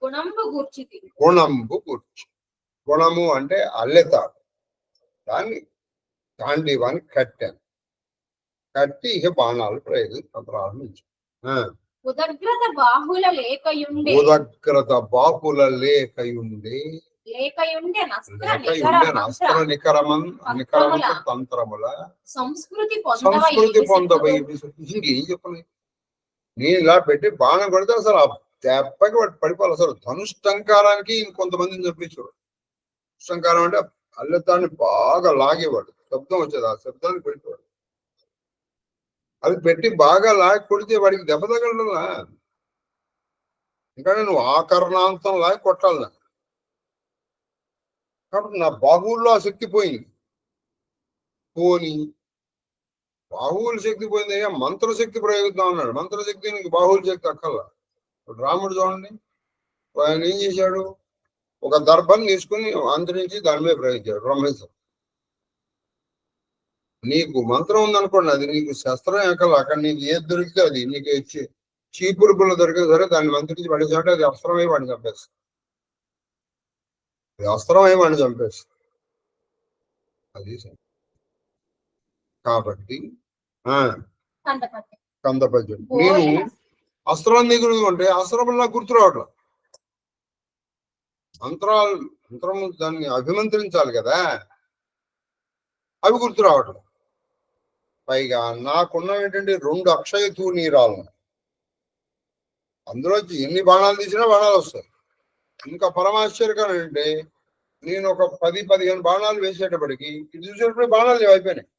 గుణంబు కూర్చి, గుణము అంటే అల్లెతాడు, దాన్ని గాంధీవాన్ని కట్టాను. కట్టి ఇక బాణాలు ప్రారంభించాను. ఉదగ్రత బాహుల లేకయుండే అస్త్ర నికరమంత తంత్రముల సంస్కృతి పొందబోయి. ఇంకేం చెప్పలేదు. నేను ఇలా పెట్టి బాణం కొడితే అసలు ఆ దెబ్బకి వాడు పడిపోవాలి. అసలు ధనుష్టంకారానికి ఇంకొంతమందిని చంపించాడు. ధనుష్టంకారం అంటే అల్లెతాన్ని బాగా లాగేవాడు, శబ్దం వచ్చేది, ఆ శబ్దానికి పడిపోయాడు. అది పెట్టి బాగా లాగి కొడితే వాడికి దెబ్బ తగలలా. ఇంకా నువ్వు ఆకరణాంతం లాగి కొట్టాలి. కాబట్టి నా బాహువుల్లో ఆ శక్తి పోయింది. బాహువుల శక్తి పోయింది, అయ్యా మంత్రశక్తి ప్రయోగిద్దాం అన్నాడు. మంత్రశక్తి నీకు బాహువుల శక్తి అక్కర్లా. రాముడు చూడండి, ఆయన ఏం చేశాడు, ఒక దర్భం తీసుకుని అంతరించి దాని మీద ప్రయోగించాడు బ్రహ్మేశ్వరం. నీకు మంత్రం ఉందనుకోండి, అది నీకు శస్త్రం ఎక్కల, అక్కడ నీకు ఏది దొరికితే అది నీకు చీపురు పుల్ల దొరికితే సరే దాన్ని మంత్రించి పడేసాడు, అది అస్త్రమై వాడిని చంపేస్తుంది. అది అస్త్రమై వాడిని చంపేస్తుంది. అది కాబట్టి కందపద్యం నేను అస్త్రం దిగుడు అంటే అస్త్రం నాకు గుర్తు రావట్లా. మంత్రము దాన్ని అభిమంత్రించాలి కదా, అవి గుర్తు రావట్లేదు. పైగా నాకున్న ఏంటంటే 2 అక్షయ తూనీరాలు, అందులోంచి ఎన్ని బాణాలు తీసినా బాణాలు వస్తాయి. ఇంకా పరమాశ్చర్యకరం అంటే నేను ఒక 10-15 బాణాలు వేసేటప్పటికి ఇది చూసేటప్పుడు బాణాలు అయిపోయినాయి.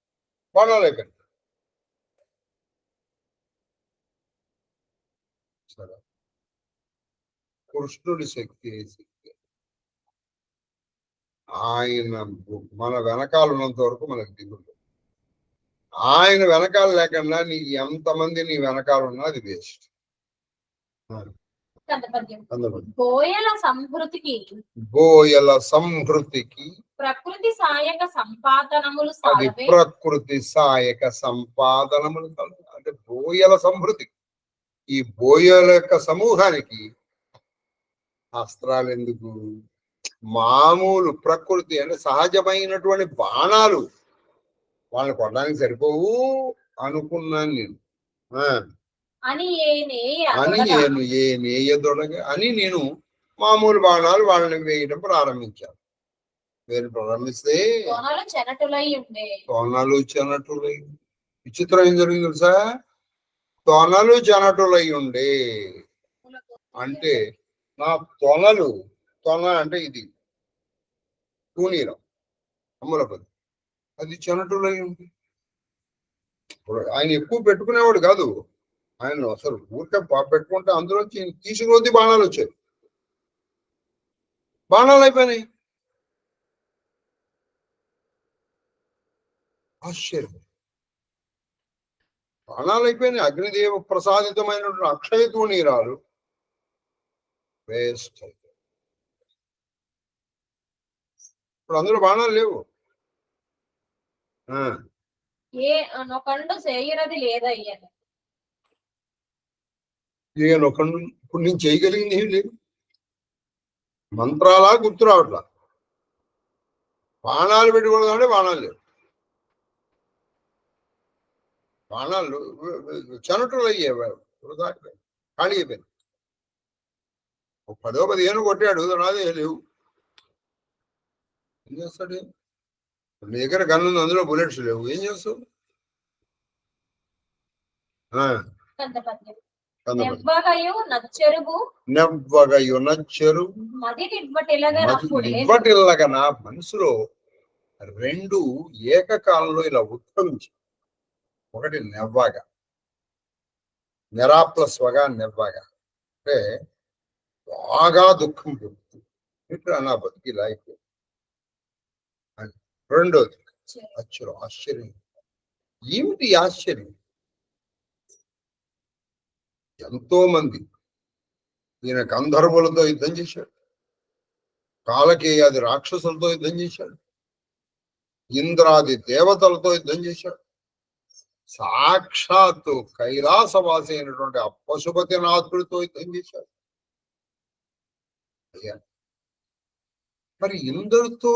సరే, కృష్ణుడి శక్తి ఆయన మన వెనకాల ఉన్నంత వరకు మనకు దిగుతుంది. ఆయన వెనకాల లేకుండా నీకు ఎంతమంది నీ వెనకాల ఉన్నా అది వేస్ట్. బోయల సంహృతికి ప్రకృతి సాయక సంపాదనములు అంటే బోయల సంహృతి, ఈ బోయల యొక్క సమూహానికి అస్త్రాలు ఎందుకు, మామూలు ప్రకృతి అంటే సహజమైనటువంటి బాణాలు వాళ్ళని కొట్టడానికి సరిపోవు అనుకున్నాను నేను. నేను మామూలు బాణాలు వాళ్ళని వేయడం ప్రారంభించాను. ప్రారంభిస్తే తోనాలు చెనటులై, విచిత్రం ఏం జరిగింది తెలుసా, తొనలు చెనటులై ఉండే అంటే నా తొన అంటే ఇది తూనీరం అమ్ములపది, అది చెనటులై ఉంది. ఆయన ఎక్కువ పెట్టుకునేవాడు కాదు, ఆయన అసలు ఊరికే పెట్టుకుంటే అందులోంచి తీసుకుని బాణాలు వచ్చాయి. బాణాలు అయిపోయినాయి. ఆశ్చర్యం, బాణాలు అయిపోయినాయి. అగ్నిదేవ ప్రసాదితమైనటువంటి అక్షయ తూనీరాలు వేస్ట్ అయిపోయి ఇప్పుడు అందులో బాణాలు లేవు. నొకండు చేయరది లేదయ్యా. నేను ఇప్పుడు నేను చేయగలిగింది ఏం లేదు. మంత్రాలా గుర్తు రావట్లా. బాణాలు పెట్టుకోవడం బాణాలు లేవు. బాణాలు చెనటలు అయ్యేవారు ఖాళీ అయిపోయింది. 10-15 కొట్టాడు, నాదే లేవు. ఏం చేస్తాడు? నీ దగ్గర గన్ను ఉంది, అందులో బుల్లెట్స్ లేవు, ఏం చేస్తావు? ఇవ్వటిల్లగా నా మనసులో 2 ఏకకాలంలో ఇలా ఉత్పత్తి. ఒకటి నెవ్వగా, నెరాప్లస్వగా నెవ్వగా అంటే బాగా దుఃఖం పుడుతుంది. ఇట్లా నా బతికి లైఫ్. రెండోది ఆశ్చర్యం. ఏమిటి ఆశ్చర్యం? ఎంతో మంది ఈయన గంధర్వులతో యుద్ధం చేశాడు, కాలకేయాది రాక్షసులతో యుద్ధం చేశాడు, ఇంద్రాది దేవతలతో యుద్ధం చేశాడు, సాక్షాత్తు కైలాసవాసి అయినటువంటి పశుపతినాథుడితో యుద్ధం చేశాడు. మరి ఇందరితో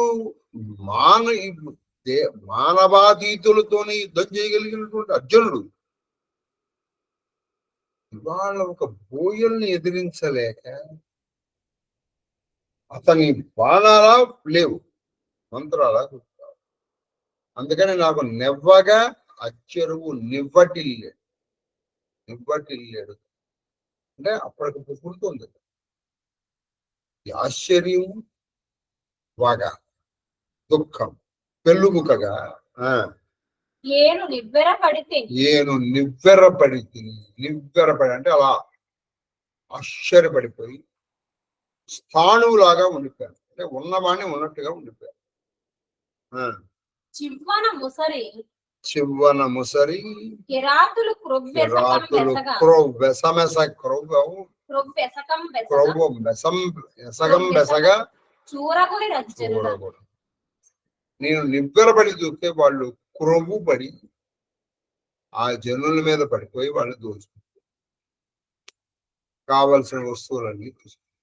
మానవాతీతులతోనే యుద్ధం చేయగలిగినటువంటి అర్జునుడు ఇవాళ ఒక బోయల్ని ఎదిరించలేక అతని బాణాలా లేవు, మంత్రాలా గుర్తావు. అందుకని నాకు నెవ్వగా అచ్చెరువు నివ్వటిల్లేడు అంటే అప్పటికి పుట్టుతుంది. ఆశ్చర్యం వాగా దుఃఖం పెళ్ళుముకగా ఏను నివ్వెరపడి అంటే అలా ఆశ్చర్యపడిపోయి స్థాణువులాగా ఉండిపోయాను. అంటే ఉన్నవాణ్ణి ఉన్నట్టుగా ఉండిపోయాను. చివ్వన ముసరి కిరాతులు నేను నివ్వెరపడి చూస్తే వాళ్ళు క్రొవ్వు పడి ఆ జనుల మీద పడిపోయి వాళ్ళు దోచుకుంటారు. కావలసిన వస్తువులన్నీ తీసుకుంటారు.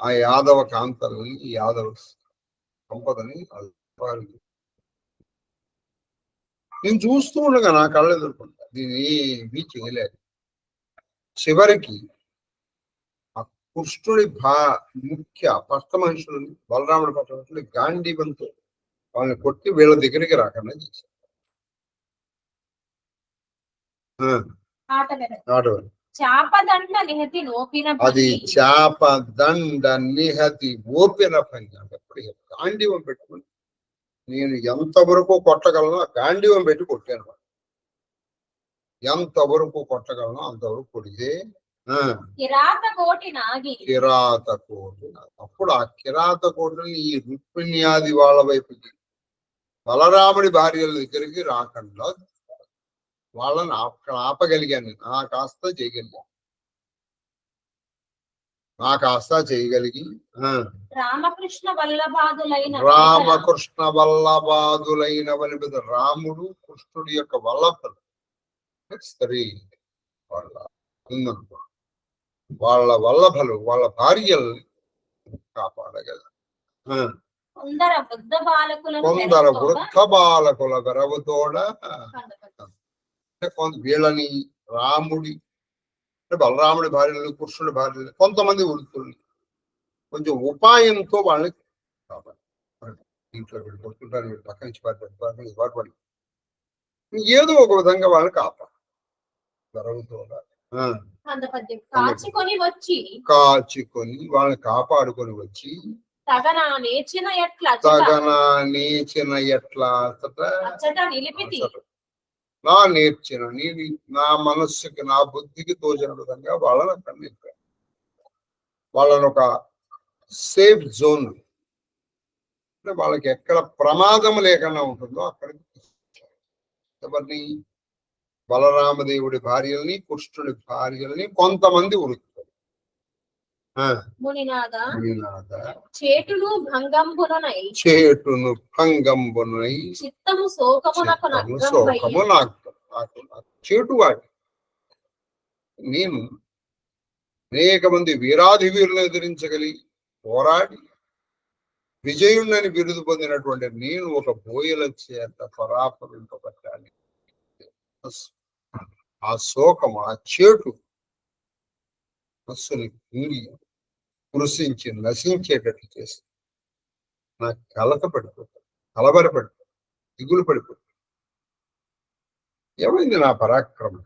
ఆ యాదవ కాంతల్ని, యాదవ సంపదని నేను చూస్తూ ఉండగా నా కళ్ళు ఎదుర్కొంటా. దీన్ని ఏమీ చేయలేదు. చివరికి ఆ కృష్ణుడి ముఖ్య పట్ట మనుషులని, బలరాముడి పట్ట మనుషులు గాంధీవంతో వాళ్ళని కొట్టి వీళ్ళ దగ్గరికి రాకుండా చేశారు. అది చాపదండ నిహతి ఓపిన పని. అప్పుడు గాంధీవం పెట్టుకుని నేను ఎంతవరకు కొట్టగలను గాంధీవం పెట్టి కొట్టాను. ఎంతవరకు కొట్టగలను అంతవరకు కొడితే కిరాత కోటి. అప్పుడు ఆ కిరాత కోటిని ఈ రుక్మిణ్యాది వాళ్ళ వైపుకి, బలరాముడి భార్యల దగ్గరికి రాకుండా వాళ్ళని ఆపగలిగాను. నా కాస్త చేయగలిగి రామకృష్ణ వల్లభాదులైన వలిపిద రాముడు కృష్ణుడి యొక్క వల్లభలు సరే వాళ్ళ వల్లభలు వాళ్ళ భార్యల్ని కాపాడగలరు. కొందరు వృద్ధ బాలకుల వెరవుతోడ వీళ్ళని రాముడి అంటే బలరాముడి భార్యలు, కృష్ణుడి భార్యలు, కొంతమంది వృద్ధుల్ని కొంచెం ఉపాయంతో వాళ్ళని కాపాడు. ఇంట్లో వీళ్ళు కొడుతుంటారు, వీళ్ళు పక్క నుంచి పాటుపడి ఏదో ఒక విధంగా వాళ్ళని కాపాడు. వెరవుతోడ కాచుకొని వాళ్ళని కాపాడుకొని వచ్చి తగన నేచిన ఎట్లా నా నేర్చిన నా మనస్సుకి, నా బుద్ధికి తోచిన విధంగా వాళ్ళని అక్కడ నింపాను. వాళ్ళని ఒక సేఫ్ జోన్ అంటే వాళ్ళకి ఎక్కడ ప్రమాదం లేకుండా ఉంటుందో అక్కడికి ఎవరిని, బలరామదేవుడి భార్యల్ని, కృష్ణుడి భార్యల్ని కొంతమంది ఉరుకుతారు. మునినాద మునినాద చేటును భంగంబునై చేటును భంగంబునై చిత్తము శోకమునకు శోకము నాకు చేటు వాడి నేను అనేక మంది వీరాధి వీరులను ఎదిరించగలిగి పోరాడి విజయుణ్ణని బిరుదు పొందినటువంటి నేను ఒక బోయల చేత పరాపరింపబట్టాలి. ఆ శోకం ఆ చేటు మనస్సుని కూలి కృషించి నశించేటట్టు చేసి నాకు కలబరపడిపోతాను, దిగులు పడిపోతాను. ఏమైంది నా పరాక్రమం?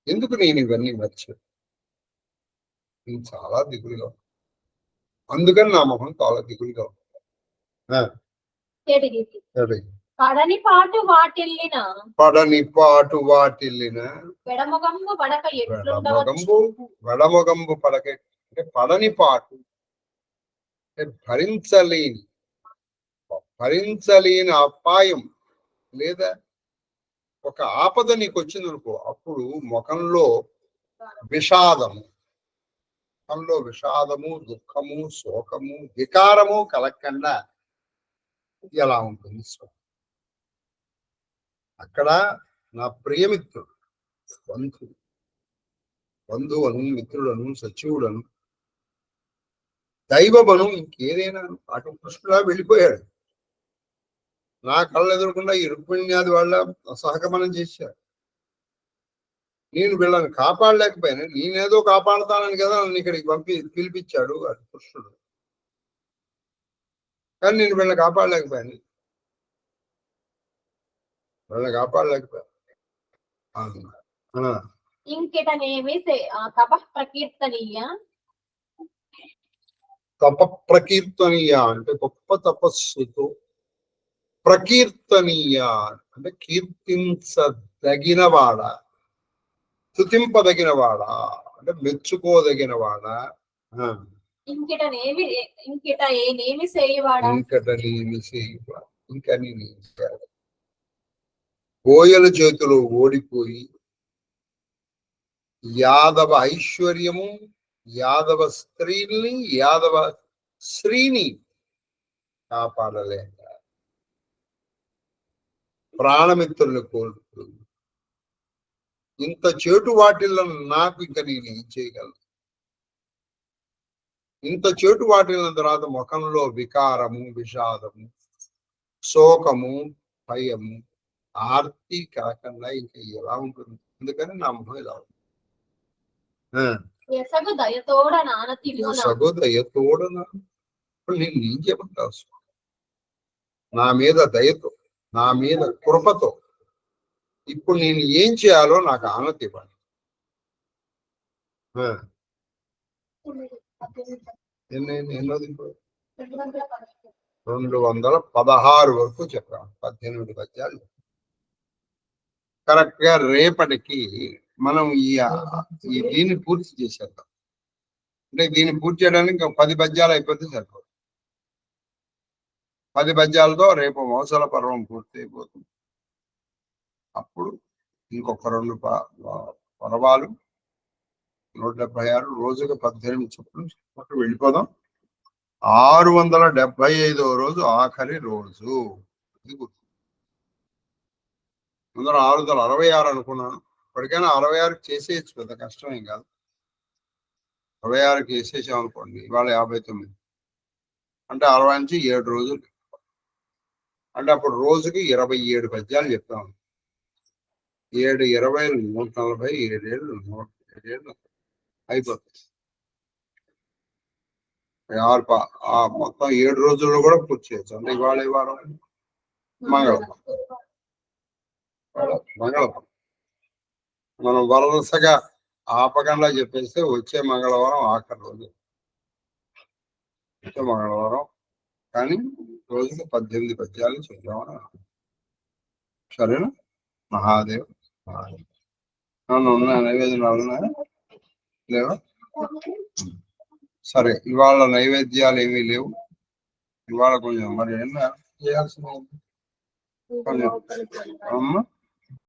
ఎందుకు నేను ఇవన్నీ మర్చాను? నేను చాలా దిగులుగా, అందుకని నా మొహం చాలా దిగులుగా ఉంది. పడని పాటు వాటిల్లిన వెడమొగంబు పడక అంటే పడని పాటు భరించలేని అపాయం లేదా ఒక ఆపద నీకు వచ్చిందనుకో, అప్పుడు ముఖంలో విషాదము, దుఃఖము, శోకము, వికారము కలగకుండా ఎలా ఉంటుంది? అక్కడ నా ప్రియమిత్రుడు, బంధువును, మిత్రులను, సచివులను, దైవమను, ఇంకేదైనా అటు కృష్ణులా వెళ్ళిపోయాడు. నా కళ్ళు ఎదురకుండా ఈ రుక్మిణ్యాది వాళ్ళ సహగమనం చేశారు. నేను వీళ్ళని కాపాడలేకపోయాను. నేనేదో కాపాడుతానని కదా నన్ను ఇక్కడికి పిలిపించాడు అది కృష్ణుడు. కానీ నేను వీళ్ళని కాపాడలేకపోయాను. ప్రకీర్తనీయ అంటే గొప్ప తపస్సుతో, ప్రకీర్తనీయ అంటే కీర్తించదగినవాడా, స్తుతింపదగినవాడా అంటే మెచ్చుకోదగినవాడా, ఇంకట నేమి చేయవాడా, ఇంకా నేను కోయల చేతిలో ఓడిపోయి యాదవ ఐశ్వర్యము, యాదవ శ్రీని కాపాడలేక ప్రాణమిత్రుల్ని కోల్పోయి ఇంత చేటు వాటిల్లో నాకు ఇంకా నేను ఏం చేయగలను? ఇంత చేటు వాటిల్లిన తర్వాత ముఖంలో వికారము, విషాదము, శోకము, భయము, ఆర్తి కాకుండా ఇంకా ఎలా ఉంటుంది? అందుకని నా ముఖం ఇలా ఉంది. ఇప్పుడు నేను ఏం చెప్పంటావు? నా మీద దయతో, నా మీద కృపతో ఇప్పుడు నేను ఏం చేయాలో నాకు ఆనతి ఇవ్వండి. 216 వరకు చెప్పాను. 18 పద్యాలు కరెక్ట్ గా. రేపటికి మనం దీన్ని పూర్తి చేసేద్దాం. అంటే దీన్ని పూర్తి చేయడానికి ఇంకా 10 పద్యాలు అయిపోతే సరిపోతుంది. 10 పద్యాలతో రేపు మౌసల పర్వం పూర్తి అయిపోతుంది. అప్పుడు ఇంకొక 2 పర్వాలు 176 రోజుగా 18 చొప్పున వెళ్ళిపోదాం. 675వ రోజు ఆఖరి రోజు. ఇది గుర్తు. ముందర 666 అనుకున్నాను. ఇప్పటికైనా 66కి చేసేయచ్చు, పెద్ద కష్టమేం కాదు. 66కి వేసేసాం అనుకోండి, ఇవాళ 59 అంటే 60 నుంచి 7 రోజులు. అంటే అప్పుడు రోజుకి 27 పద్యాలు చెప్తాం. 7 20 140, 7 ఏళ్ళు 107 అయిపోతుంది. మొత్తం 7 రోజుల్లో కూడా పూర్తి చేయొచ్చు. అంటే ఇవాళ వారం మంగళవారం మనం వరుసగా ఆపకుండా చెప్పేస్తే వచ్చే మంగళవారం ఆఖరి రోజు. వచ్చే మంగళవారం కానీ రోజుకి 18 పద్యాలు చూద్దామని. సరేనా? మహాదేవ్ ఉన్న నైవేద్యాలు ఉన్నాయా లేవా? సరే, ఇవాళ నైవేద్యాలు ఏమీ లేవు. ఇవాళ కొంచెం మరి ఏమన్నా చేయాల్సిన కొంచెం